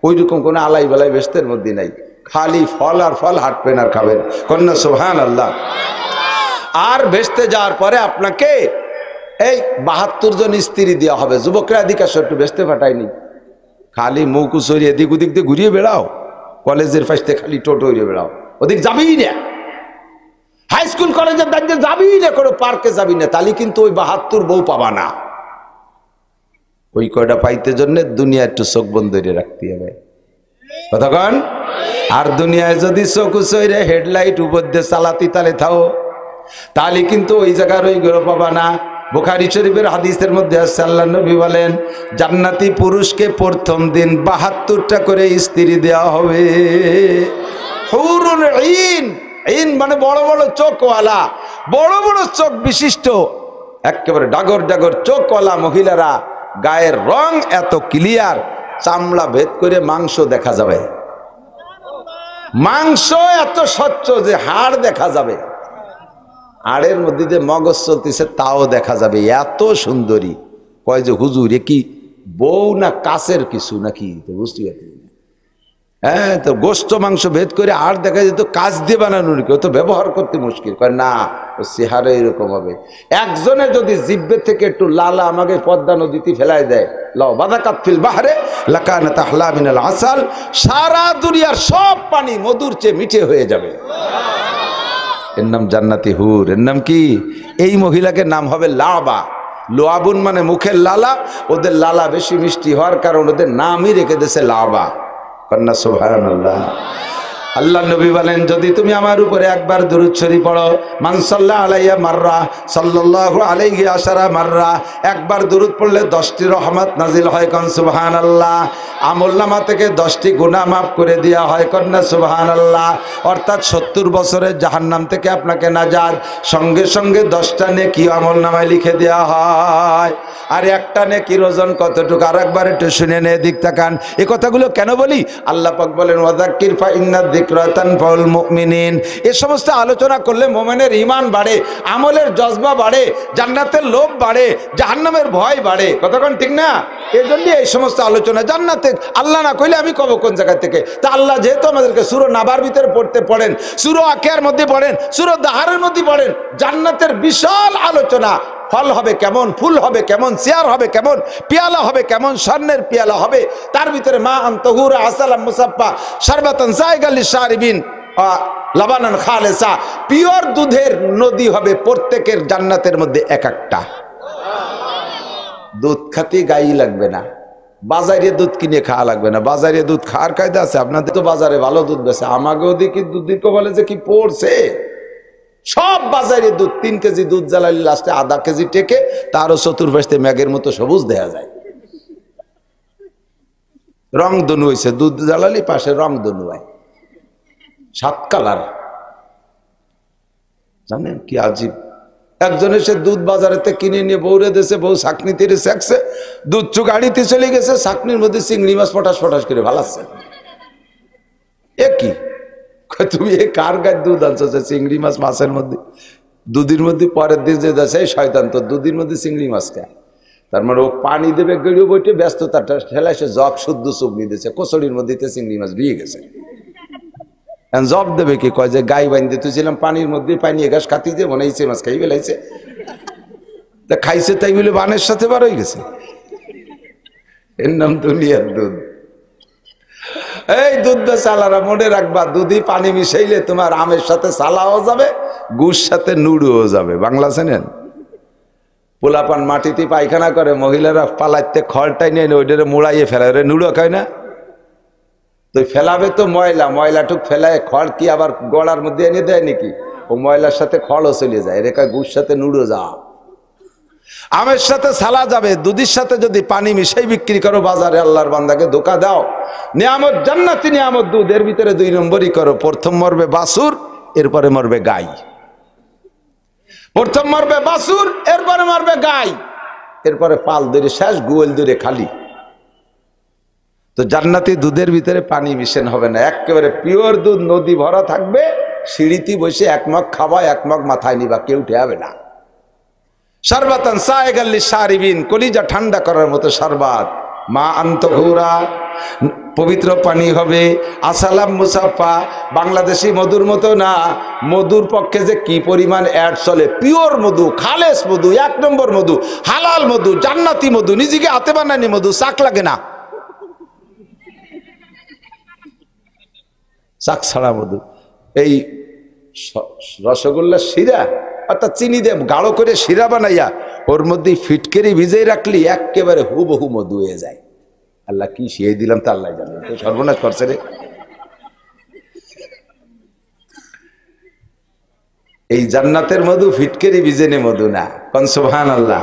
ওই রকম কোনো আলাই বেলাই বেস্তের মধ্যে নাই। খালি ফল আর ফল, হাঁটবেন আর খাবেন। কন্যা সুবহানাল্লাহ। আর বেচতে যাওয়ার পরে আপনাকে এই 72 জন স্ত্রী দেওয়া হবে। যুবকরা এদিকে আসো, একটু বেচতে পাঠায়নি, খালি মুখ উচড়ি এদিক ওদিক দিয়ে ঘুরিয়ে বেড়াও। কলেজের পাশে খালি টোটো হয়ে বেড়াও, ওদিক যাবেই না। হাই স্কুল কলেজের দাঁড়িয়ে যাবেই না, কোনো পার্কে যাবি না, তাহলে কিন্তু ওই 72 বউ পাবা না। ওই কয়টা পাইতে জন্য দুনিয়া একটু চোখ বন্ধ করে রাখতে হবে, কতক্ষণ? আর দুনিয়ায় যদি চোখ উচড়ে হেডলাইট উপর দিয়ে চালাতি তালে থাও, তাহলে কিন্তু ওই জায়গার ওই গরো পাবা না। বুখারী শরীফের হাদিসের মধ্যে আছে, আল্লাহর নবী বলেন জান্নাতি পুরুষকে প্রথম দিন 72টা করে স্ত্রী দেওয়া হবে। হুরুল ঈন, ঈন মানে বড় বড় চোখওয়ালা, বড় বড় চোখ বিশিষ্ট একেবারে ডাগর ডাগর চোখওয়ালা মহিলারা, গায়ের রং এত ক্লিয়ার, চামড়া ভেদ করে মাংস দেখা যাবে, মাংস এত স্বচ্ছ যে হাড় দেখা যাবে, হাড়ের মধ্যে যে মগজ চলতেছে তাও দেখা যাবে, এত সুন্দরী। কয় যে হুজুর এ কি বউ না কাছের কিছু নাকি, তো বুঝতে পারছি। হ্যাঁ, তো গোস্ত মাংস ভেদ করে আর দেখা যেত কাজ দিয়ে বানানো, কেউ তো ব্যবহার করতে মুশকিল। কয় না, ও চেহারা এরকম হবে। একজনে যদি জিব্বে থেকে একটু লালা আমাকে পদ্মা নদীতে ফেলাই দেয়, লাও বাদাকাত ফিল বাহরে লাকানাত আহলা মিনাল আসাল, সারা দুনিয়ার সব পানি মধুর চেয়ে মিঠে হয়ে যাবে। এর নাম জান্নাতি হুর। এর নাম কি? এই মহিলাকে নাম হবে লাবা। লোয়াবুন মানে মুখের লালা, ওদের লালা বেশি মিষ্টি হওয়ার কারণ ওদের নামই রেখে দিয়েছে লাবা। কন্যা সুবহানাল্লাহ। আল্লাহ নবী বলেন, যদি তুমি আমার উপরে একবার দুরূদ শরীফ পড়ো, মান সাল্লাল্লাহু আলাইহি মাররা সাল্লাল্লাহু আলাইহি আশারা মাররা, একবার দুরূদ পড়লে 10টি রহমত নাজিল হয়। কোন সুবহানাল্লাহ। আমলনামা থেকে 10টি গুনাহ মাফ করে দেওয়া হয়। কন্যা সুবহানাল্লাহ। অর্থাৎ 70 বছরের জাহান্নাম থেকে আপনাকে নাজাত, সঙ্গে সঙ্গে 10টা নেকি আমলনামায় লিখে দেওয়া হয়। আর একটা নেকির ওজন কতটুকু আরেকবার একটু শুনে নে, দিক তাকান। এই কথাগুলো কেন বলি? আল্লাহ পাক বলেন, ওয়াযাক্কির ফা ইন্না যিকরা তানফাউল মুমিনিন। এই সমস্ত আলোচনা করলে মুমিনের ঈমান বাড়ে, আমলের জজবা বাড়ে, জান্নাতের লোভ বাড়ে, জাহান্নামের ভয় বাড়ে। কতক্ষণ ঠিক না? এজন্য এই সমস্ত আলোচনা। জান্নাতে আল্লাহ না কইলে আমি কব কোন জায়গা থেকে? তা আল্লাহ যেহেতু আমাদেরকে সূরা নাবার ভিতরে পড়েন, সূরা ওয়াকিয়ার মধ্যে পড়েন, সূরা দাহারের মধ্যে পড়েন, জান্নাতের বিশাল আলোচনা। ফল হবে কেমন, ফুল হবে কেমন, চেয়ার হবে কেমন, পিয়ালা হবে কেমন, স্বর্ণের পিয়ালা হবে, তার ভিতরে মা আন তাহুরা আসালাম মুসাফফা শারবাতান সাইগাল লিশারিবিন লাবানান খালেসা, পিওর দুধের নদী হবে প্রত্যেকের জান্নাতের মধ্যে এক একটা। দুধ খাতে গাই লাগবে না, বাজারে দুধ কিনে খাওয়া লাগবে না। বাজারে দুধ খাওয়ার কায়দা আছে? আপনাদের তো বাজারে ভালো দুধ বেছে, আমাকেও দেখি দুধ দিকে বলে যে কি পড়ছে। সব বাজারে দুধ, 3 কেজি দুধ জ্বালালি লাস্টে আধা কেজি টেকে, তারও চতুর্পাশে মেঘের মতো সবুজ দেখা যায়। রং দনু হয়েছে, দুধ জ্বালালি পাশে রং দনু হয়, 7 কালার। জানেন কি আজীব? একজন এসে দুধ বাজারেতে কিনে নিয়ে বউরে দেশে, বউ শাকনি তীরে শেখছে, দুধ চু গাড়িতে চলে গেছে, শাকনির মধ্যে চিংড়ি মাছ ফটাস ফটাস করে ভালাচ্ছে। এ কি? তুমি এই কার গায়ে দুধ আনছো যে চিংড়ি মাছ মাছের মধ্যে, দুধের মধ্যে পরের দিন যে যাচ্ছে শয়তান তো দুধের মধ্যে চিংড়ি মাছ খায়। তার মানে ও পানি দেবে গড়িয়ে বইটে ব্যস্ততাটা ঠেলা, সে জগ শুদ্ধ চুবনি দিয়েছে, কচড়ির মধ্যে চিংড়ি মাছ ভিয়ে গেছে। জব দেবে কি? কয় যে গাই বাইন দিতেছিলাম পানির মধ্যে, পানি ঘাস খাতি যে মনে হয়েছে মাছ খাই বেলাইছে, তা খাইছে তাই বলে বানের সাথে বার হয়ে গেছে। এর নাম দুনিয়ার দুধ। এই দুধ চালারা মনে রাখবা, দুধি পানি মিশাইলে তোমার আমের সাথে সালাও যাবে, গুড় সাথে নুড়ুও যাবে। বাংলা চেনেন? পোলাপান মাটিতে পায়খানা করে, মহিলারা পালাইতে খড়টাই নিয়ে ওইটারে মুড়াইয়ে ফেলায়, ওরে নুড়ো খায় না? তো ফেলাবে তো ময়লা, ময়লাটুক ফেলায় খড় কি আবার গড়ার মধ্যে এনে দেয় নাকি? ও ময়লার সাথে খড়ও চলে যায়, রেখা গুড় সাথে নুড়ো যা। আমের সাথে সালা যাবে, দুধের সাথে যদি পানি মিশাই বিক্রি করো বাজারে, আল্লাহর বান্দাকে ধোকা দাও। নিয়ামত জান্নাতি নিয়ামত দুধ, এর ভিতরে 2 নম্বরই করো। প্রথম মরবে বাছুর, এরপরে মরবে গাই। প্রথম মরবে বাছুর, এরপরে মরবে গাই, এরপরে পাল ধরে শেষ, গোয়াল ধরে খালি। তো জান্নাতি দুধের ভিতরে পানি মিশন হবে না, একেবারে পিওর দুধ, নদী ভরা থাকবে। সিঁড়িতে বসে 1 মগ খাওয়া, 1 মগ মাথায় নিবা, কেউ উঠে যাবে না। শারবাতান সাইগাল লিশারিবিন, কলিজা ঠান্ডা করার মতো শরবত। মা আন্ত ঘুরা, পবিত্র পানি হবে। আসালাম মুসাফা, বাংলাদেশি মধুর মতো না, মধুর পক্ষে যে কি পরিমাণ অ্যাড চলে। পিওর মধু, খালেস মধু, 1 নম্বর মধু, হালাল মধু, জান্নাতি মধু, নিজেকে হাতে বানানি মধু, চাক লাগে না, চাক ছাড়া মধু। এই রসগোল্লা শিরা, অর্থাৎ চিনি দিয়ে গাঢ় করে শিরা বানাইয়া ওর মধ্যে ফিটকেরি ভিজে রাখলি একেবারে হুবহু মধু হয়ে যায়। আল্লাহ কি শিয়ে দিলাম তা আল্লাহ জানে, সর্বনাশ করছে রে। এই জান্নাতের মধু ফিটকেরি ভিজেনে মধু না। কোন সুবহানাল্লাহ।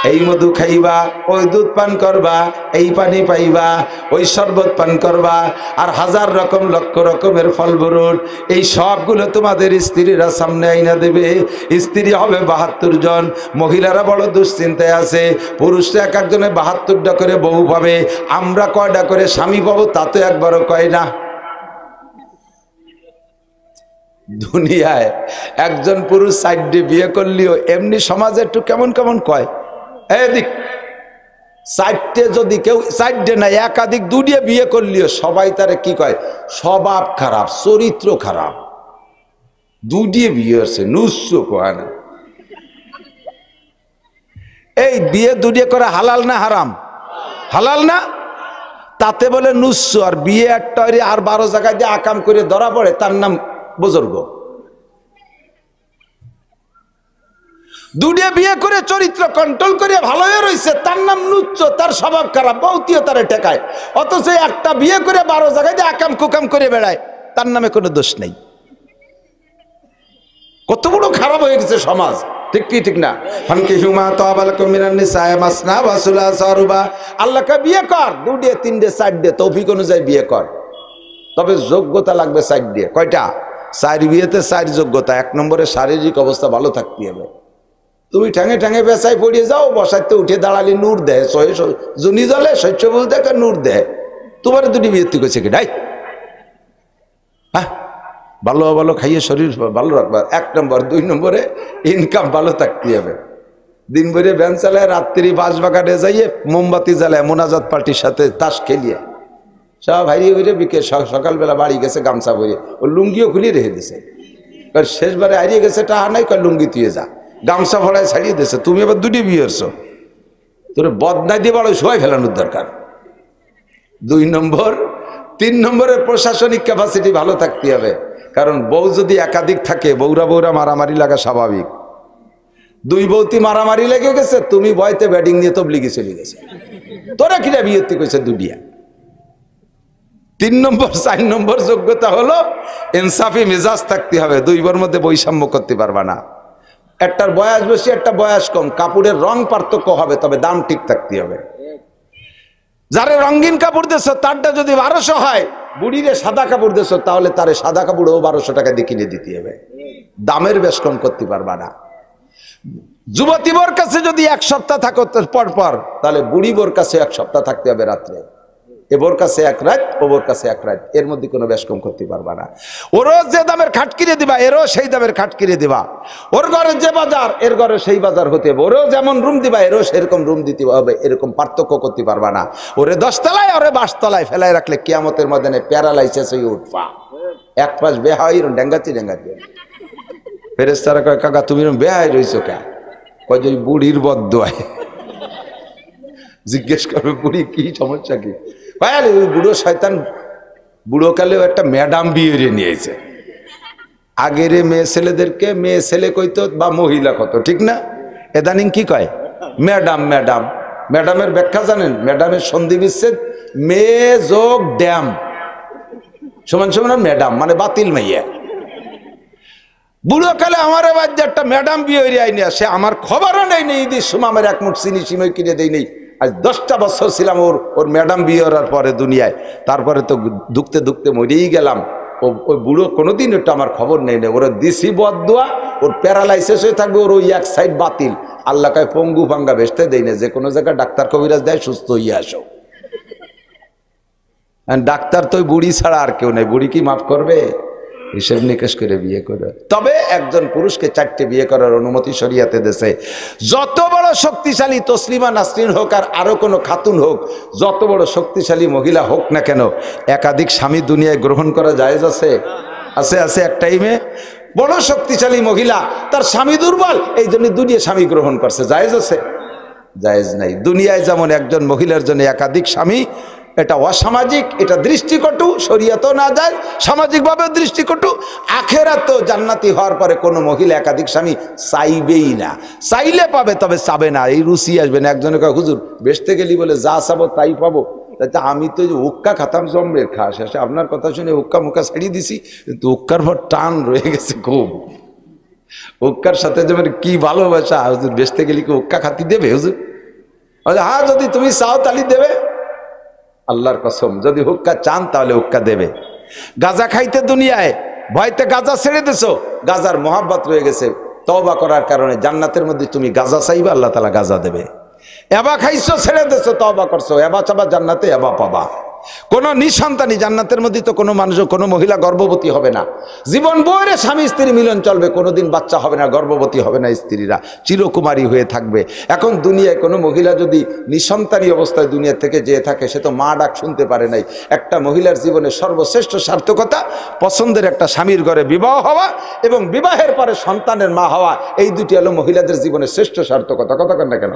এই মধু খাইবা, ওই দুধ পান করবা, এই পানি পাইবা, ওই শরবত পান করবা, আর হাজার রকম লক্ষ রকমের ফল ফ্রুট, এই সবগুলো তোমাদের স্ত্রীরা সামনে আইনা দেবে। স্ত্রী হবে ৭২ জন। মহিলারা বড় দুশ্চিন্তায় আছে, পুরুষরা এক একজনে ৭২টা করে বউ পাবে, আমরা কয়টা করে স্বামী পাবো তা তো একবারও কয় না। দুনিয়ায় একজন পুরুষ 4টে বিয়ে করলেও এমনি সমাজে একটু কেমন কেমন কয়, এদিক 4টে, যদি কেউ 4টে না একাধিক 2টে বিয়ে করলেও সবাই তারে কি কয়, স্বভাব খারাপ, চরিত্র খারাপ। 2টে বিয়ে হচ্ছে, নুস্য কয় না। এই বিয়ে 2টে করে হালাল না হারাম? হালাল না? তাতে বলে নুস্য। আর বিয়ে একটা আর 12 জায়গায় দিয়ে আকাম করে ধরা পড়ে, তার নাম বুজুর্গ। 2টে বিয়ে করে চরিত্র কন্ট্রোল করে ভালো হয়ে রয়েছে, তার নাম নুচ্চ, তার স্বভাব খারাপ, বউতিও তারে ঠেকায়। অথচ একটা বিয়ে করে 12 জায়গায় দিয়ে আকাম কুকাম করে বেড়ায়, তার নামে কোনো দোষ নেই। কত বড় খারাপ হয়ে গেছে সমাজ, ঠিক কি ঠিক না? আল্লাহকে বিয়ে কর, 2টে 3টে 4টে তৌফিক অনুযায়ী বিয়ে কর, তবে যোগ্যতা লাগবে 4টে। কয়টা? 4 বিয়েতে 4 যোগ্যতা। 1 নম্বরে শারীরিক অবস্থা ভালো থাকতে হবে। তুমি ঠ্যাঙে ঠ্যাঙে বেচায় পড়িয়ে যাও, বসাইতে উঠে দাঁড়ালি নূর দেয়, জুনি জলে শস্য বল দেখে নূর দেয়। তোমার 2টি বিয়ে করেছে কি নাই? হ্যাঁ, ভালো ভালো খাইয়ে শরীর ভালো রাখবা 1 নম্বর। 2 নম্বরে ইনকাম ভালো থাকতে হবে। দিন ভরে ভ্যান চালায়, রাত্রি বাঁশবাগানে যাইয়ে মোমবাতি জ্বালায়, মোনাজাত পার্টির সাথে তাস খেলিয়ে সব হারিয়ে হইলে বিকেল সকালবেলা বাড়ি গেছে গামছা ভরে, ও লুঙ্গিও খুলিয়ে রেখে দিছে। শেষবারে হারিয়ে গেছে, টাহা নাই, লুঙ্গি তুই যা, গামছা ভরায় ছাড়িয়ে দিছে। তুমি আবার 2টে বিয়ে হচ্ছ, তোর বদনাই দিয়ে বড় শোয়াই ফেলানোর দরকার। 2 নম্বর। 3 নম্বরে প্রশাসনিক ক্যাপাসিটি ভালো থাকতে হবে, কারণ বউ যদি একাধিক থাকে, বউরা মারামারি লাগা স্বাভাবিক। 2 বউতি মারামারি লেগে গেছে, তুমি ভয়তে ব্যাটিং নিয়ে তবলিগে চলে গেছে, তোরা কিনা বিয়ে কইছে 2টিয়া। 3 নম্বর 4 নম্বর যোগ্যতা হলো ইনসাফি মেজাজ থাকতে হবে। 2 বোর মধ্যে বৈষম্য করতে পারবা না। একটার বয়স বেশি, একটা বয়স কম, কাপড়ের রং পার্থক্য হবে, তবে দাম ঠিক থাকতে হবে। যারে রঙিন কাপড় দেশ তারটা যদি 1200 হয়, বুড়িরে সাদা কাপড় দেশ তাহলে তারে সাদা কাপড়ও 1200 টাকা দিয়ে কিনে দিতে হবে। দামের বেশ কম করতে পারবা না। যুবতী বোর কাছে যদি 1 সপ্তাহ থাকো পর পর, তাহলে বুড়ি বোর কাছে 1 সপ্তাহ থাকতে হবে রাত্রে। এবোর কাছে 1 রাত, ওবোর কাছে 1 রাত, এর মধ্যে কোনো বেশ কম করতে পারবা না। ওরও যে দামের খাট কিনে দিবা, এরও সেই দামের খাট কিনে দিবা। ওর ঘরে যে বাজার, এর ঘরে সেই বাজার হতে হবে। ওরও যেমন রুম দিবা, এরও সেরকম রুম দিতে হবে। এরকম পার্থক্য করতে পারবা না। ওরে 10 তলায়, ওরে 22 তলায় ফেলায় রাখলে কিয়ামতের ময়দানে প্যারালাইসিস হয়ে উঠবা। 1 পাশ বেহাই ডেঙ্গাতি। ফেরেশতারা কয়, কাকা তুমি বেহাই রইছো কে? কয় যে বুড়ির বদদোয়ায়। জিজ্ঞেস করবে, বুড়ি কি সমস্যা কি? বুড়ো শয়তান বুড়োকালেও একটা ম্যাডাম বিয়ে নিয়েছে। আগের মেয়ে ছেলেদেরকে মেয়ে ছেলে কইতো বা মহিলা কত, ঠিক না? এদানিং কি কয়? ম্যাডাম। ম্যাডামের ব্যাখ্যা জানেন? ম্যাডামের সন্ধি বিচ্ছেদ মেয়ে যোগ ড্যাম সমান ম্যাডাম, মানে বাতিল মাইয়া। বুড়োকালে আমার বাচ্চা একটা ম্যাডাম বিয়ে হয়ে আইনি, সে আমার খবরও নেই। ঈদের সময় আমার 1 মুঠ চিনি সিমই কিনে দেই নেই। আজ 10টা বছর ছিলাম ওর ম্যাডাম বিয়ে হওয়ার পরে দুনিয়ায়। তারপরে তো দুঃখতে মরেই গেলাম। ওই বুড়ো কোনোদিন ওটা আমার খবর নেই। ওরা দিছি বদদোয়া, ওর প্যারালাইসিস হয়ে থাকবে, ওর ওই 1 সাইড বাতিল। আল্লাহ কয় পঙ্গু ভাঙ্গা বেচতে দেয় না, যে কোনো জায়গায় ডাক্তার কবিরাজ দেয়, সুস্থ হইয়া আসো। ডাক্তার তো বুড়ি ছাড়া আর কেউ নেই। বুড়ি কি মাফ করবে? হিসেব নিকেশ করে বিয়ে করে। তবে একজন পুরুষকে 4টে বিয়ে করার অনুমতি শরিয়াতে দেশে। যত বড় শক্তিশালী তসলিমা নাসরিন হোক আর আরো কোনো খাতুন হোক, যত বড় শক্তিশালী মহিলা হোক না কেন, একাধিক স্বামী দুনিয়ায় গ্রহণ করা জায়েজ আছে? আছে। এক টাইমে বড় শক্তিশালী মহিলা, তার স্বামী দুর্বল, এই জন্য 2 স্বামী গ্রহণ করছে, জায়েজ আছে? জায়েজ নাই। দুনিয়ায় যেমন একজন মহিলার জন্য একাধিক স্বামী, এটা অসামাজিক, এটা দৃষ্টিকটু, শরীয়তও না যায়, সামাজিকভাবে দৃষ্টিকটু। আখেরাত তো জান্নাতি হওয়ার পরে কোনো মহিলা একাধিক স্বামী চাইবেই না। চাইলে পাবে, তবে চাবে না, এই রুচি আসবে না। একজনে কয়, হুজুর বেচতে গেলি বলে যা চাবো তাই পাবো। আমি তো হুক্কা খাতাম জম্মের খা, শেষে আপনার কথা শুনে হুক্কা মুক্কা ছাড়িয়ে দিছি, কিন্তু হুক্কার পর টান রয়ে গেছে খুব। হুক্কার সাথে যেমন কি ভালোবাসা, হুজুর বেচতে গেলি কি হুক্কা খাতি দেবে? হুজুর হ্যাঁ যদি তুমি চাও তাহলে দেবে, আল্লাহর কসম যদি হুক্কা চান তাহলে হুক্কা দেবে। গাঁজা খাইতে দুনিয়ায় ভয়তে গাঁজা ছেড়ে দিছো, গাঁজার মোহাব্বত রয়ে গেছে, তওবা করার কারণে জান্নাতের মধ্যে তুমি গাঁজা চাইবা, আল্লাহ তাআলা গাঁজা দেবে। এবা খাইছো ছেড়ে দিছো, তওবা করছো, এবা চাবা জান্নাতে, এবা পাবা। কোন নিঃসন্তানী জান্নাতের মধ্যে তো কোনো মানুষ, কোনো মহিলা গর্ভবতী হবে না, জীবন বইরে স্বামী স্ত্রী মিলন চলবে, কোনোদিন বাচ্চা হবে না, গর্ভবতী হবে না, স্ত্রীরা চিরকুমারী হয়ে থাকবে। এখন দুনিয়ায় কোনো মহিলা যদি নিঃসন্তানী অবস্থায় দুনিয়া থেকে যেয়ে থাকে, সে তো মা ডাক শুনতে পারে নাই। একটা মহিলার জীবনে সর্বশ্রেষ্ঠ সার্থকতা পছন্দের একটা স্বামীর ঘরে বিবাহ হওয়া এবং বিবাহের পরে সন্তানের মা হওয়া, এই দুটি হলো মহিলাদের জীবনে শ্রেষ্ঠ সার্থকতা। কথা কেন না কেন?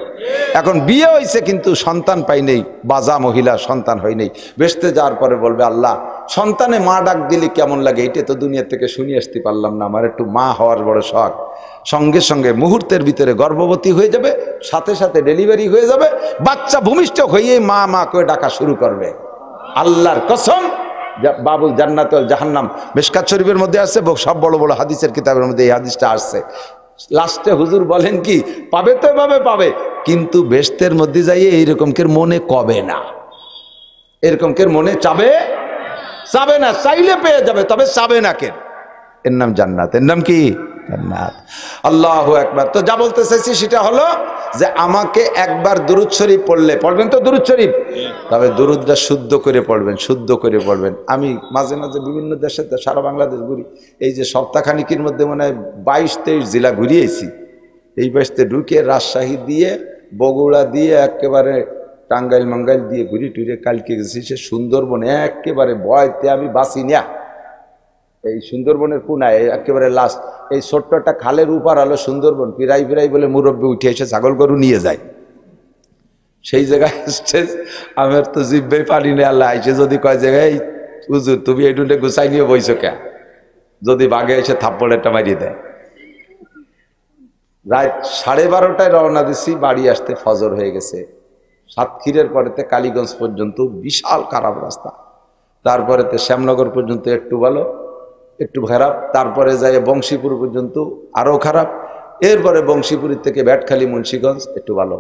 এখন বিয়ে হয়েছে কিন্তু সন্তান পাই নেই, বাজা মহিলা, সন্তান হয় নেই। বেসতে যাওয়ার পরে বলবে আল্লাহ সন্তানে মা ডাক দিলে কেমন লাগে, এটা তো দুনিয়া থেকে শুনে আসতে পারলাম না, আমার একটু মা হওয়ার বড় শখ। সঙ্গে সঙ্গে মুহূর্তের ভিতরে গর্ভবতী হয়ে যাবে, সাথে সাথে ডেলিভারি হয়ে যাবে, বাচ্চা ভূমিষ্ঠ হয়ে মা মা করে ডাকা শুরু করবে। আল্লাহর কসম, বাবুল জান্নাত ওয়াল জাহান্নাম মিশকাত শরীফের মধ্যে আছে, সব বড় বড় হাদিসের কিতাবের মধ্যে এই হাদিসটা আসছে। লাস্টে হুজুর বলেন কি, পাবে তো এভাবে পাবে, কিন্তু বেহেশতের মধ্যে যাইয়ে এইরকম কের মনে কবে না, এরকম কের মনে চাবে না, চাইলে পেয়ে যাবে, তবে চাবে না কেন। এর নাম জান্নাত, এর নাম কি জান্নাত। আল্লাহু আকবার। তো যা বলতে চাইছি সেটা হলো যে আমাকে একবার দুরূদ শরীফ পড়লে, পড়বেন তো দুরূদ শরীফ, তবে দুরূদটা শুদ্ধ করে পড়বেন, শুদ্ধ করে পড়বেন। আমি মাঝে মাঝে বিভিন্ন দেশে, সারা বাংলাদেশ ঘুরি, এই যে সপ্তাহখানিকের মধ্যে মনে হয় 22-23 জেলা ঘুরিয়েছি। এই বাসতে ঢুকে রাজশাহী দিয়ে, বগুড়া দিয়ে, একেবারে টাঙ্গাইল মাঙ্গাইল দিয়ে ঘুরি টুরে কালকে গেছি সে সুন্দরবন, একেবারে ভয়তে আমি বাঁচি না। এই সুন্দরবনের কোনায় একেবারে লাস্ট এই ছোট্ট একটা খালের উপর হলো সুন্দরবন, ফিরাই ফিরাই বলে মুরব্বী উঠে এসে ছাগল গরু নিয়ে যায়। সেই জায়গায় আমার তো জিব্বে পানি নেই, আল্লাহ আইসে যদি কয় জায়গায় হুজুর তুমি এই ডুন্ডে গুছাই নিয়ে বইছো কে, যদি বাঘে এসে থাপ্পড়েরটা মারিয়ে দেয়। রাত 12:30টায় রওনা দিছি, বাড়ি আসতে ফজর হয়ে গেছে। সাতক্ষীরের পরেতে কালীগঞ্জ পর্যন্ত বিশাল খারাপ রাস্তা, তারপরেতে শ্যামনগর পর্যন্ত একটু ভালো, একটু খারাপ, তারপরে যায় বংশীপুর পর্যন্ত আরো খারাপ, এরপরে বংশীপুরের থেকে ব্যাটখালী মুন্সিগঞ্জ একটু ভালো,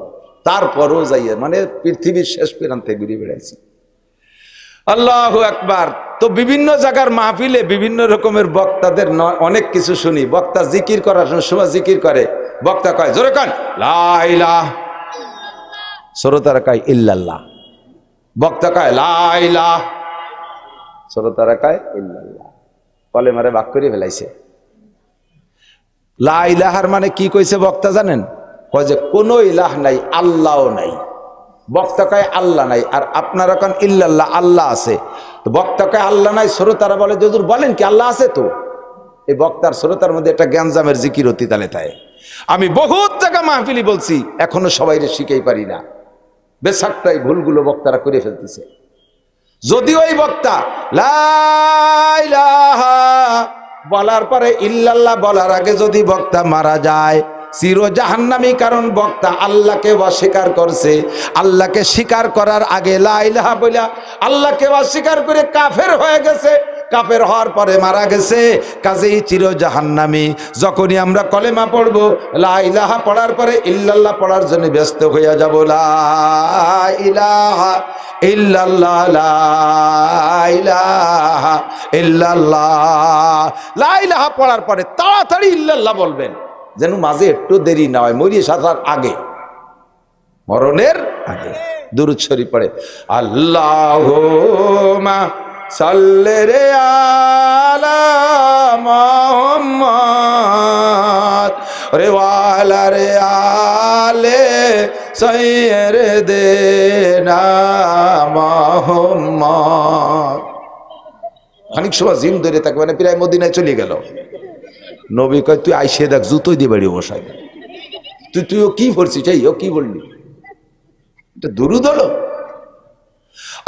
তারপরও যাইয়ে মানে পৃথিবীর শেষ প্রান্তে ঘুরে বেড়াইছি। আল্লাহু আকবার। তো বিভিন্ন জায়গার মাহফিলে বিভিন্ন রকমের বক্তাদের অনেক কিছু শুনি। বক্তা জিকির করার সময় জিকির করে, বক্তা কয় জোরে কন লা ইলাহা, শ্রোতারা কয় ইল্লাল্লাহ, বক্তা কয় লা ইলাহা, শ্রোতারা কয় ইল্লাল্লাহ। কলে মারে বাক করে ফেলাইছে। লা ইলাহার মানে কি কইছে বক্তা জানেন? কয় যে কোনো ইলাহ নাই, আল্লাহও নাই। বক্তা কয় আল্লাহ নাই, আর আপনারা কন ইল্লাল্লাহ, আল্লাহ আছে। তো বক্তা কয় আল্লাহ নাই, শ্রোতারা বলে হুজুর বলেন কি আল্লাহ আছে? তো এই বক্তার শ্রোতার মধ্যে একটা জ্ঞানজামের জিকির হতি তালে তাই। আমি বহুত জায়গা মাহফিলি বলছি, এখনো সবাইরে শিখেই পারি না। বেশাকটা এই ভুলগুলো বক্তারা করে ফেলতেছে। যদিও এই বক্তা লা ইলাহা বলার পরে ইল্লাল্লাহ বলার আগে যদি বক্তা মারা যায়, চির জাহান্নামী। কারণ বক্তা আল্লাহকে অস্বীকার করছে, আল্লাহকে স্বীকার করার আগে লা ইলাহা বলা আল্লাহকে অস্বীকার করে কাফের হয়ে গেছে, কাফের হওয়ার পরে মারা গেছে, কাজেই চির জাহান্নামী। যখনই আমরা কলেমা পড়বো, লা ইলাহা পড়ার পরে ইল্লাল্লাহ পড়ার জন্য ব্যস্ত হইয়া যাব। লা ইলাহা ইল্লাল্লাহ, লা ইলাহা ইল্লাল্লাহ। লা ইলাহা পড়ার পরে তাড়াতাড়ি ইল্লাল্লাহ বলবেন, যেন মাঝে একটু দেরি না হয়, মরিয়ে সাজার আগে, মরণের আগে দুরূদ শরীফ পড়ে। আল্লাহুম্মা সাল্লি রে আলা মুহাম্মদ রে ওয়ালা রে আলে সাইয়্যিদিনা মুহাম্মদ। খানিক সময় জিম ধরে থাকে, মানে প্রায় মদিনায় চলে গেল। নবী কয় তুই আইসে দেখ, জুতোই দিয়ে বাড়ি বসাই। তুইও কি পড়ছিস, ও কি বললি? এটা দুরূদ হলো।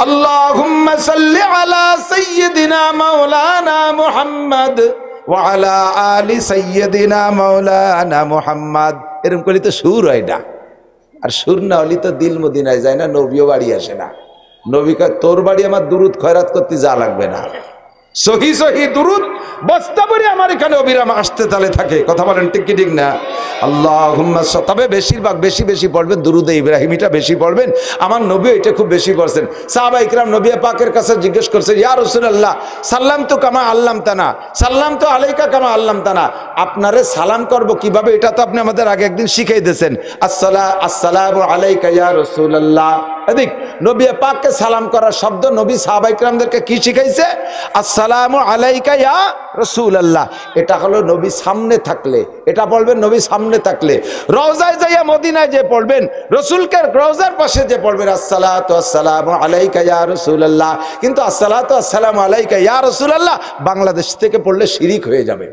আল্লাহুম্মা সাল্লি আলা সাইয়্যিদিনা মাওলানা মুহাম্মদ ওয়া আলা আলি সাইয়্যিদিনা মাওলানা মুহাম্মদ। এরকম করলে তো সুর হয় না, আর সুর না হলে তো দিল মদিনায় যায় না, নবীও বাড়ি আসে না। নবী কয় তোর বাড়ি আমার দুরূদ খয়রাত করতে যা লাগবে না, সহি সহি দুরুদ বস্তাবরি আমার এখানে অবিরাম আসতে তালে থাকে। কথা বলেন ঠিক কি ঠিক না? আল্লাহুম্মা তবে বেশিরভাগ বেশি বেশি পড়বেন দুরুদে ইব্রাহিমিটা বেশি পড়বেন। আমার নবী এটা খুব বেশি পড়ছেন। সাহাবা ইকরাম নবী পাকের কাছে জিজ্ঞেস করছেন, ইয়া রাসূলুল্লাহ সাল্লাম তো কামা আল্লামতানা, সাল্লাম তো আলাইকা কামা আল্লামতানা, আপনারে সালাম করব কিভাবে? এটা তো আপনি আমাদের আগে একদিন শিখিয়ে দিয়েছেন। আসসালামু আলাইকা ইয়া রাসূলুল্লাহ। এদিক নবী পাককে সালাম করার শব্দ নবী সাহাবা ইকরামদেরকে কি শিখাইছে? আসসালামু আলাইকা ইয়া রাসূলুল্লাহ। এটা হলো নবী সামনে থাকলে এটা বলবেন, নবী সামনে থাকলে। রওজায় যাইয়া মদিনায় যে পড়বেন, রাসূলকে রওজার পাশে যে পড়বেন আসসালাতু আসসালামু আলাইকা ইয়া রাসূলুল্লাহ, কিন্তু আসসালাতু আসসালামু আলাইকা ইয়া রাসূলুল্লাহ বাংলাদেশ থেকে পড়লে শিরিক হয়ে যাবে।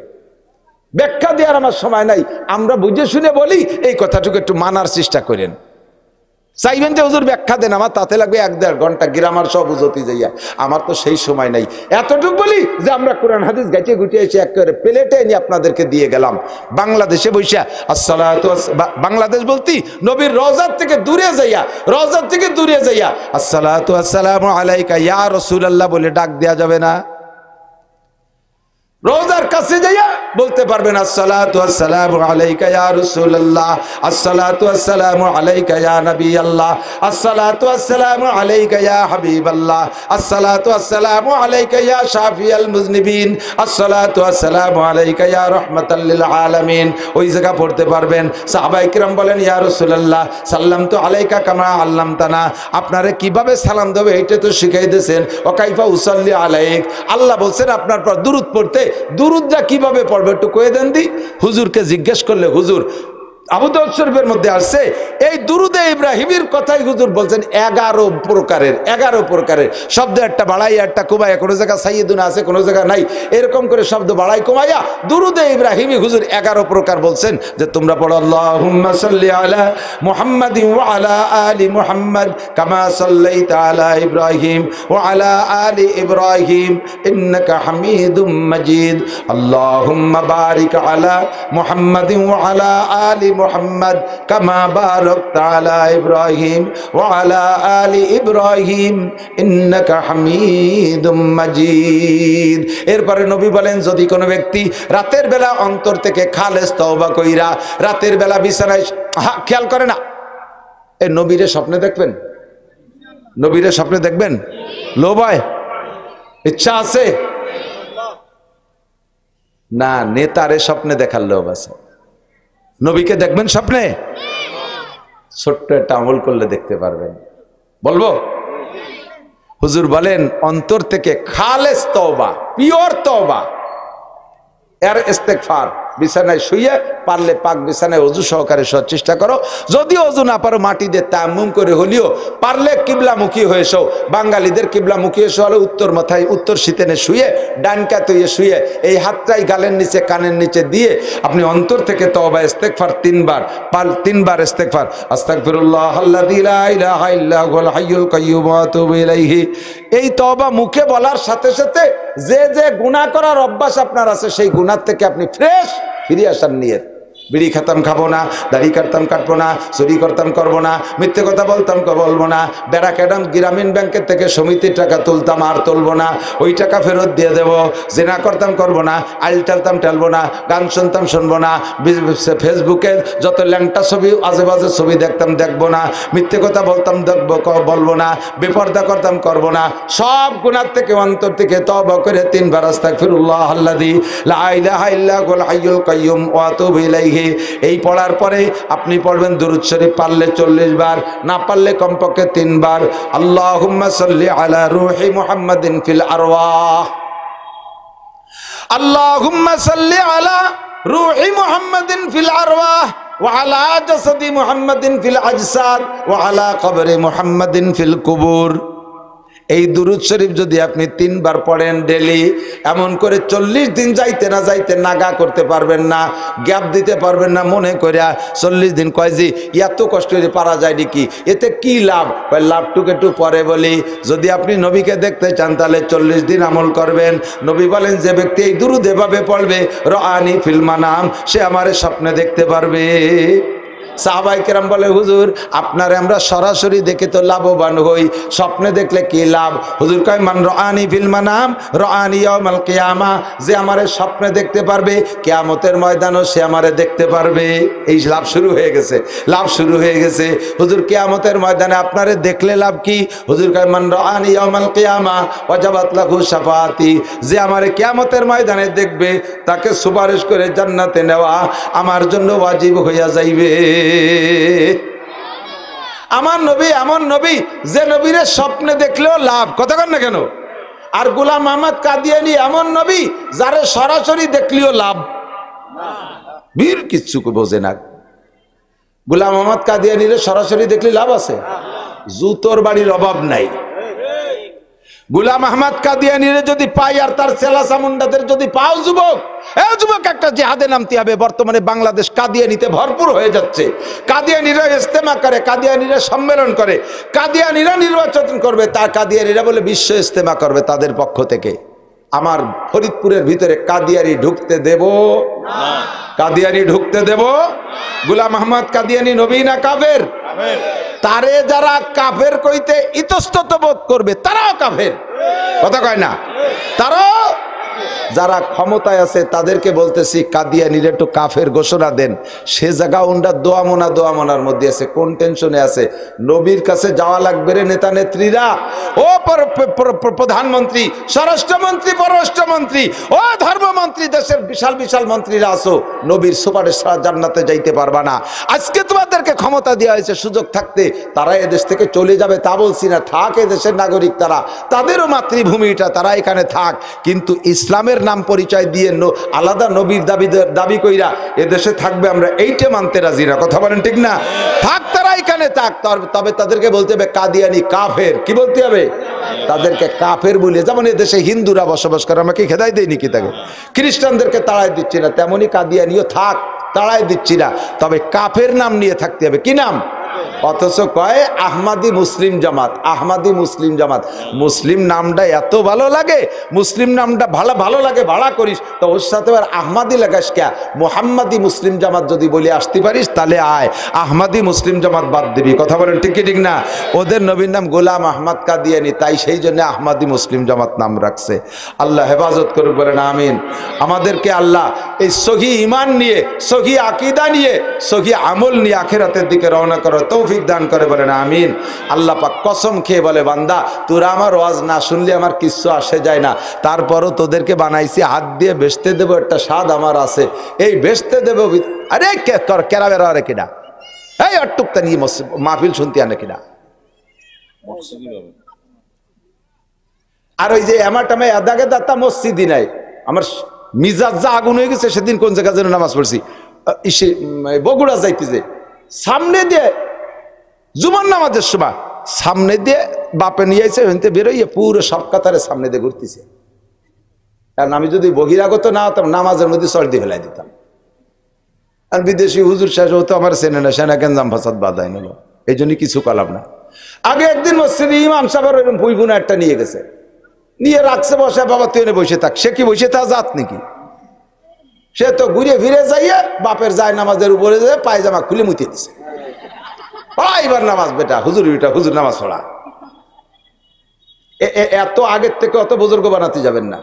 ব্যাখ্যা দেওয়ার আমার সময় নাই, আমরা বুঝে শুনে বলি, এই কথাটুকু একটু মানার চেষ্টা করেন। চাইবেন যে হুজুর ব্যাখ্যা দেন, আমার তাতে লাগবে 1-1.5 ঘন্টা গ্রামার সব বুঝতে যাইয়া, আমার তো সেই সময় নাই। এতটুকু বলি যে আমরা কোরআন হাদিস গাইতে গুটিয়ে এসে একেবারে প্লেটে নিয়ে আপনাদেরকে দিয়ে গেলাম। বাংলাদেশে বৈশা আসসালাতু, বাংলাদেশ বলতি নবীর রওজার থেকে দূরে যাইয়া, রওজার থেকে দূরে যাইয়া আসসালাতু আসসালামু আলাইকা ইয়া রাসূলুল্লাহ বলে ডাক দেয়া যাবে না? রওজার কাছে যাইয়া বলতে পারবেন আসসালাতু আসসালামু আলাইকা ইয়া রাসূলুল্লাহ, আসসালাতু আসসালামু আলাইকা ইয়া নবী আল্লাহ, আসসালাতু আসসালামু আলাইকা ইয়া হাবিবাল্লাহ, আসসালাতু আসসালামু আলাইকা ইয়া শাফিয়াল মুজনিবিন, আসসালাতু আসসালামু আলাইকা ইয়া রাহমাতাল লিল আলামিন। ওই জায়গা পড়তে পারবেন। সাহাবায়ে কিরাম বলেন, ইয়া রাসূলুল্লাহ সাল্লামতু আলাইকা কামা আল্লামতানা, আপনারে কিভাবে সালাম দেবে এটা তো শিখাই দিয়েছেন। ও কাইফা উসাল্লি আলাইক, আল্লাহ বলছেন আপনার পর দুরূদ পড়তে, দুরুদটা কিভাবে পড়বে একটু কয়ে দেন দি। হুজুরকে জিজ্ঞেস করলে হুজুর আবু দাউদ শরীফের মধ্যে আসছে এই দুরুদে ইব্রাহিমের কথাই হুজুর বলছেন 11 প্রকারের শব্দ, একটা বাড়াইয়া একটা কমাইয়া, কোনো জায়গা সাইয়্যিদুনা আছে কোনো জায়গা নাই, এরকম করে শব্দ বাড়াই কমাইয়া দুরুদে ইব্রাহিমী হুজুর 11 প্রকার বলছেন যে তোমরা পড়ো আল্লাহুম্মা সাল্লি আলা মুহাম্মাদিন ওয়া আলা আলি মুহাম্মাদ কামা সাল্লাইতা আলা ইব্রাহিম ওয়া আলা আলি ইব্রাহিম ইন্নাকা হামিদুম মাজিদ, আল্লাহুম্মা বারিক আলা মুহাম্মাদিন ওয়া আলা আলি মুহাম্মাদ কামা বারাকতা আলা ইব্রাহিম ওয়া আলা আলি ইব্রাহিম ইন্নাকা হামিদুম মাজিদ। এরপরে নবী বলেন, যদি কোনো ব্যক্তি রাতের বেলা অন্তর থেকে খালেস তওবা কইরা রাতের বেলা বিছানায়, খেয়াল করে না, এই নবীরে স্বপ্নে দেখবেন, নবীরে স্বপ্নে দেখবেন, লোভ হয়, ইচ্ছা আছে না? নেতারে স্বপ্নে দেখার লোভ আছে, নবীকে দেখবেন স্বপ্নে? ছোট্ট একটা আমল করলে দেখতে পারবেন। বলবো? হুজুর বলেন অন্তর থেকে খালেস তওবা, পিওর তওবা, এর ইস্তেগফার, বিছানায় শুয়ে পারলে পাক বিছানায় ওযু সহকারে শোয়ার চেষ্টা করো। যদি ওযু না পারো মাটি দিয়ে তায়াম্মুম করে হলিও পারলে কিবলামুখী হয়ে শো। বাঙালিদের কিবলামুখী হয়ে শোয়ালে উত্তর মাথায় উত্তর শীতেনে শুয়ে ডান কাত হয়ে শুয়ে এই হাতটাই গালের নিচে কানের নিচে দিয়ে আপনি অন্তর থেকে তওবা ইস্তেগফার 3 বার, 3 বার ইস্তেগফার, আস্তাগফিরুল্লাহাল্লাযী লা ইলাহা ইল্লা হুয়াল হাইয়ুল কাইয়্যুম ওয়া আতুবু ইলাইহি। এই তওবা মুখে বলার সাথে সাথে যে যে গুনাহ করার অভ্যাস আপনার আছে সেই গুনাহ থেকে আপনি ফ্রেশ ফিরে আসার নিয়ত। বিড়ি খেতাম খাবো না, দাড়ি কাটতাম কাটবো না, চুরি করতাম করবো না, মিথ্যে কথা বলতাম বলবো না, বেড়া কেডাম গ্রামীণ ব্যাংকের থেকে সমিতির টাকা তুলতাম আর তুলবো না, ওই টাকা ফেরত দিয়ে দেবো, জেনা করতাম করবো না, আইল টালতাম টালবো না, গান শুনতাম শুনবো না, ফেসবুকে যত ল্যাংটা ছবি আজে বাজে ছবি দেখতাম দেখবো না, মিথ্যে কথা বলতাম বলবো না, বেপর্দা করতাম করবো না, সব গুনাহ থেকে অন্তর থেকে তওবা করে 3 বার আস্তাগফিরুল্লাহাল্লাযী লা ইলাহা ইল্লা হুয়াল হাইয়ুল কাইয়্যুম ওয়া আতুবু ইলাইহি। এই পড়ার পরে আপনি পড়বেন দুরূদ শরীফ, পারলে 40 বার, না পারলে কমপক্ষে 3 বার। আল্লাহুম্মা সাল্লি আলা রূহি মুহাম্মাদিন ফিল আরওয়াহ, আল্লাহুম্মা সাল্লি আলা রূহি মুহাম্মাদিন ফিল আরওয়াহ ওয়া আলা জাসাদি মুহাম্মাদিন ফিল আজসাদ ওয়া আলা কবরি মুহাম্মাদিন ফিল কুবুর। এই দুরূদ শরীফ যদি আপনি 3 বার পড়েন ডেলি, এমন করে 40 দিন যাইতে না যাইতে নাগা করতে পারবেন না, গ্যাপ দিতে পারবেন না, মনে করিয়া 40 দিন কয় যে এত কষ্ট করে পারা যায় নাকি, এতে কি লাভ? লাভটুকু একটু পরে বলি। যদি আপনি নবীকে দেখতে চান তাহলে 40 দিন আমল করবেন। নবী বলেন যে ব্যক্তি এই দুরূদ এভাবে পড়বে, রাআনি ফিল মানাম, সে আমারে স্বপ্নে দেখতে পারবে। সাহাবায়ে কেরাম বলে হুজুর আপনারে আমরা সরাসরি দেখে তো লাভবান হই, স্বপ্নে দেখলে কি লাভ? হুজুর কয় মান রাআনি ফিল মানাম রাআনি ইয়াউমাল কিয়ামা, যে আমারে স্বপ্নে দেখতে পারবে কিয়ামতের ময়দানও সে আমারে দেখতে পারবে। এই লাভ শুরু হয়ে গেছে, লাভ শুরু হয়ে গেছে। হুজুর কিয়ামতের ময়দানে আপনারে দেখলে লাভ কি? হুজুর কয় মান রাআনি ইয়াউমাল কিয়ামা ওয়াজাবাত লাহু শাফাআতি, যে আমারে কিয়ামতের ময়দানে দেখবে তাকে সুপারিশ করে জান্নাতে নেওয়া আমার জন্য ওয়াজিব হইয়া যাইবে। আমার নবী এমন নবী যে নবীরে স্বপ্নে দেখলেও লাভ, কথা কন না কেন? আর গোলাম আহমদ কাদিয়ানী এমন নবী যারে সরাসরি দেখলেও লাভ, বীর কিচ্ছু বোঝে না। গোলাম আহমদ কাদিয়ানীরে সরাসরি দেখলে লাভ আছে, জুতোর বাড়ির অভাব নাই। গোলাম আহমদ কাদিয়ানীরে যদি পাই আর তার চেলা চামুন্ডাদের যদি পাও, যুবক যুবক একটা জিহাদে নামতে হবে। বর্তমানে বাংলাদেশ কাদিয়ানীতে ভরপুর হয়ে যাচ্ছে। কাদিয়ানীরা ইজতেমা করে, কাদিয়ানীরা সম্মেলন করে, কাদিয়ানীরা নির্বাচন করবে, তার কাদিয়ানীরা বলে বিশ্ব ইজতেমা করবে তাদের পক্ষ থেকে। আমার ফরিদপুরের ভিতরে কাদিয়ানি ঢুকতে দেব না, কাদিয়ানি ঢুকতে দেব। গোলাম আহমদ কাদিয়ানী নবী না কাফের? তারে যারা কাফের কইতে ইতস্তত বোধ করবে তারাও কাফের, কথা কয় না? তারাও যারা ক্ষমতায় আছে তাদেরকে বলতেছি কাদিয়ানীর একটু কাফের ঘোষণা দেন। সে জায়গা উন্ডা দোয়া মোনার মধ্যে আছে, কোন টেনশনে আছে? নবীর কাছে যাওয়া লাগবে রে নেতা নেত্রীরা, ও প্রধানমন্ত্রী, স্বরাষ্ট্রমন্ত্রী, পররাষ্ট্রমন্ত্রী, ও ধর্মমন্ত্রী, দেশের বিশাল বিশাল মন্ত্রীরা আসো, নবীর সুপারিশ ছাড়া জান্নাতে যাইতে পারবা না। আজকে তোমাদেরকে ক্ষমতা দেওয়া হয়েছে, সুযোগ থাকতে তারা এদেশ থেকে চলে যাবে তা বলছি না, থাক এদেশের নাগরিক, তারা তাদেরও মাতৃভূমিটা, তারা এখানে থাক, কিন্তু ইসলামের নাম পরিচয় দিয়ে আলাদা নবীর দাবি কইরা এদেশে থাকবে, আমরা এইটা মানতে রাজি না, কথা বলেন ঠিক না? থাক তারা এখানে থাক, তবে তাদেরকে বলতে হবে কাদিয়ানি কাফের। কি বলতে হবে? তাদেরকে কাফের বলে, যেমন এদেশে হিন্দুরা বসবাস করে, আমাকে খেদাই দেয়নি কি তাকে? খ্রিস্টানদেরকে তাড়াই দিচ্ছি না, তেমনি কাদিয়ানিও থাক, তাড়াই দিচ্ছি না, তবে কাফের নাম নিয়ে থাকতে হবে। কি নাম? অথচ কয় আহমাদি মুসলিম জামাত, আহমাদি মুসলিম জামাত। মুসলিম নামটা এত ভালো লাগে, মুসলিম নামটা ভালো লাগে, ভাড়া করিস তো ওর সাথে আর আহমাদি লাগাস কে? মোহাম্মদি মুসলিম জামাত যদি বলে আসতে পারিস তাহলে আয়, আহমাদি মুসলিম জামাত বাদ দিবি, কথা বলেন ঠিক ঠিক না? ওদের নবীর নাম গোলাম আহমদ কাদিয়ানী, তাই সেই জন্য আহমাদি মুসলিম জামাত নাম রাখছে। আল্লাহ হেফাজত করুক, বলেন আমিন। আমাদেরকে আল্লাহ এই সহি ইমান নিয়ে, সহি আকীদা নিয়ে, সহি আমল নিয়ে আখিরাতের দিকে রওনা করো তৌফিক দান করে, বলেন আমিন। আল্লাহ পাক কসম খেয়ে বলে, বান্দা তোরা আমার ওয়াজ না শুনলে আমার কিচ্ছু আসে যায় না, তারপরও তোদেরকে বানাইছি হাত দিয়ে বেচতে দেবো, একটা স্বাদ আমার আছে, এই বেচতে দেবো। আরে কেরা বেরা রে কিনা, এই অটুকটা নিয়ে মাহফিল শুনতে আনে কিনা? আর ওই যে এমাটামে আদাগে দাতা মসজিদই নাই, আমার মিজাজ যা আগুন হয়ে গেছে। সেদিন কোন জায়গা যেন নামাজ পড়ছি, বগুড়া যাইতেছে, সামনে দিয়ে জুমার নামাজের সময় সামনে দিয়ে বাপে নিয়ে আইছে, হইতে বেরোইয়ে পুরো সব কাতারে সামনে দিয়ে ঘুরতেছে। কারণ আমি যদি বহিরাগত না হতাম, নামাজের মধ্যে সর্দি ফেলাই দিতাম। আর বিদেশি হুজুর শেষ হতো আমার চেনে না, সেনা গেঞ্জাম ফাসাদ বাধাই নিল, এই জন্য কিছু কালাম না। আগে একদিন মসজিদে ইমাম সাহেব ওইরকম ভুইভুনা একটা নিয়ে গেছে, নিয়ে রাখছে, বসে, বাবা তুই এনে বসে থাক। সে কি বসে তা জাত নাকি? সে তো ঘুরে ফিরে যাইয়ে বাপের যায় নামাজের উপরে যায়, পায়জামা খুলে মুতে দিছে, এবার নামাজ বেটা, হুজুর নামাজ পড়া। এত আগের থেকে অত বুজুর্গ বানাতে যাবেন না।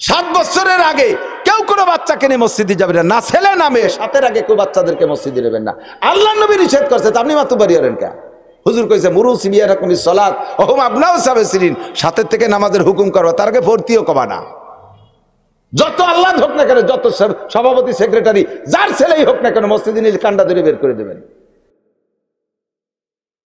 7 বছরের আগে কেউ কোনো বাচ্চাকে নিয়ে মসজিদে যাবেন না, ছেলে না মেয়ে, 7-এর আগে কেউ বাচ্চাদেরকে মসজিদে নেবেন না। আল্লাহ নবী নিষেধ করছে, আপনি মাত্র বাড়ি হলেন কে? হুজুর কইছে মুরু সিবিয়ারাকুম বিসসালাত ওয়া হুম আবনাউ সাবিসিরিন, 7-এর থেকে নামাজের হুকুম করবা, তার আগে ভর্তিও কবা না। যত আল্লাহ হোক না কেন, যত সভাপতি সেক্রেটারি যার ছেলেই হোক না কেন, মসজিদে নিয়ে কান্ডা ধরে বের করে দেবেন।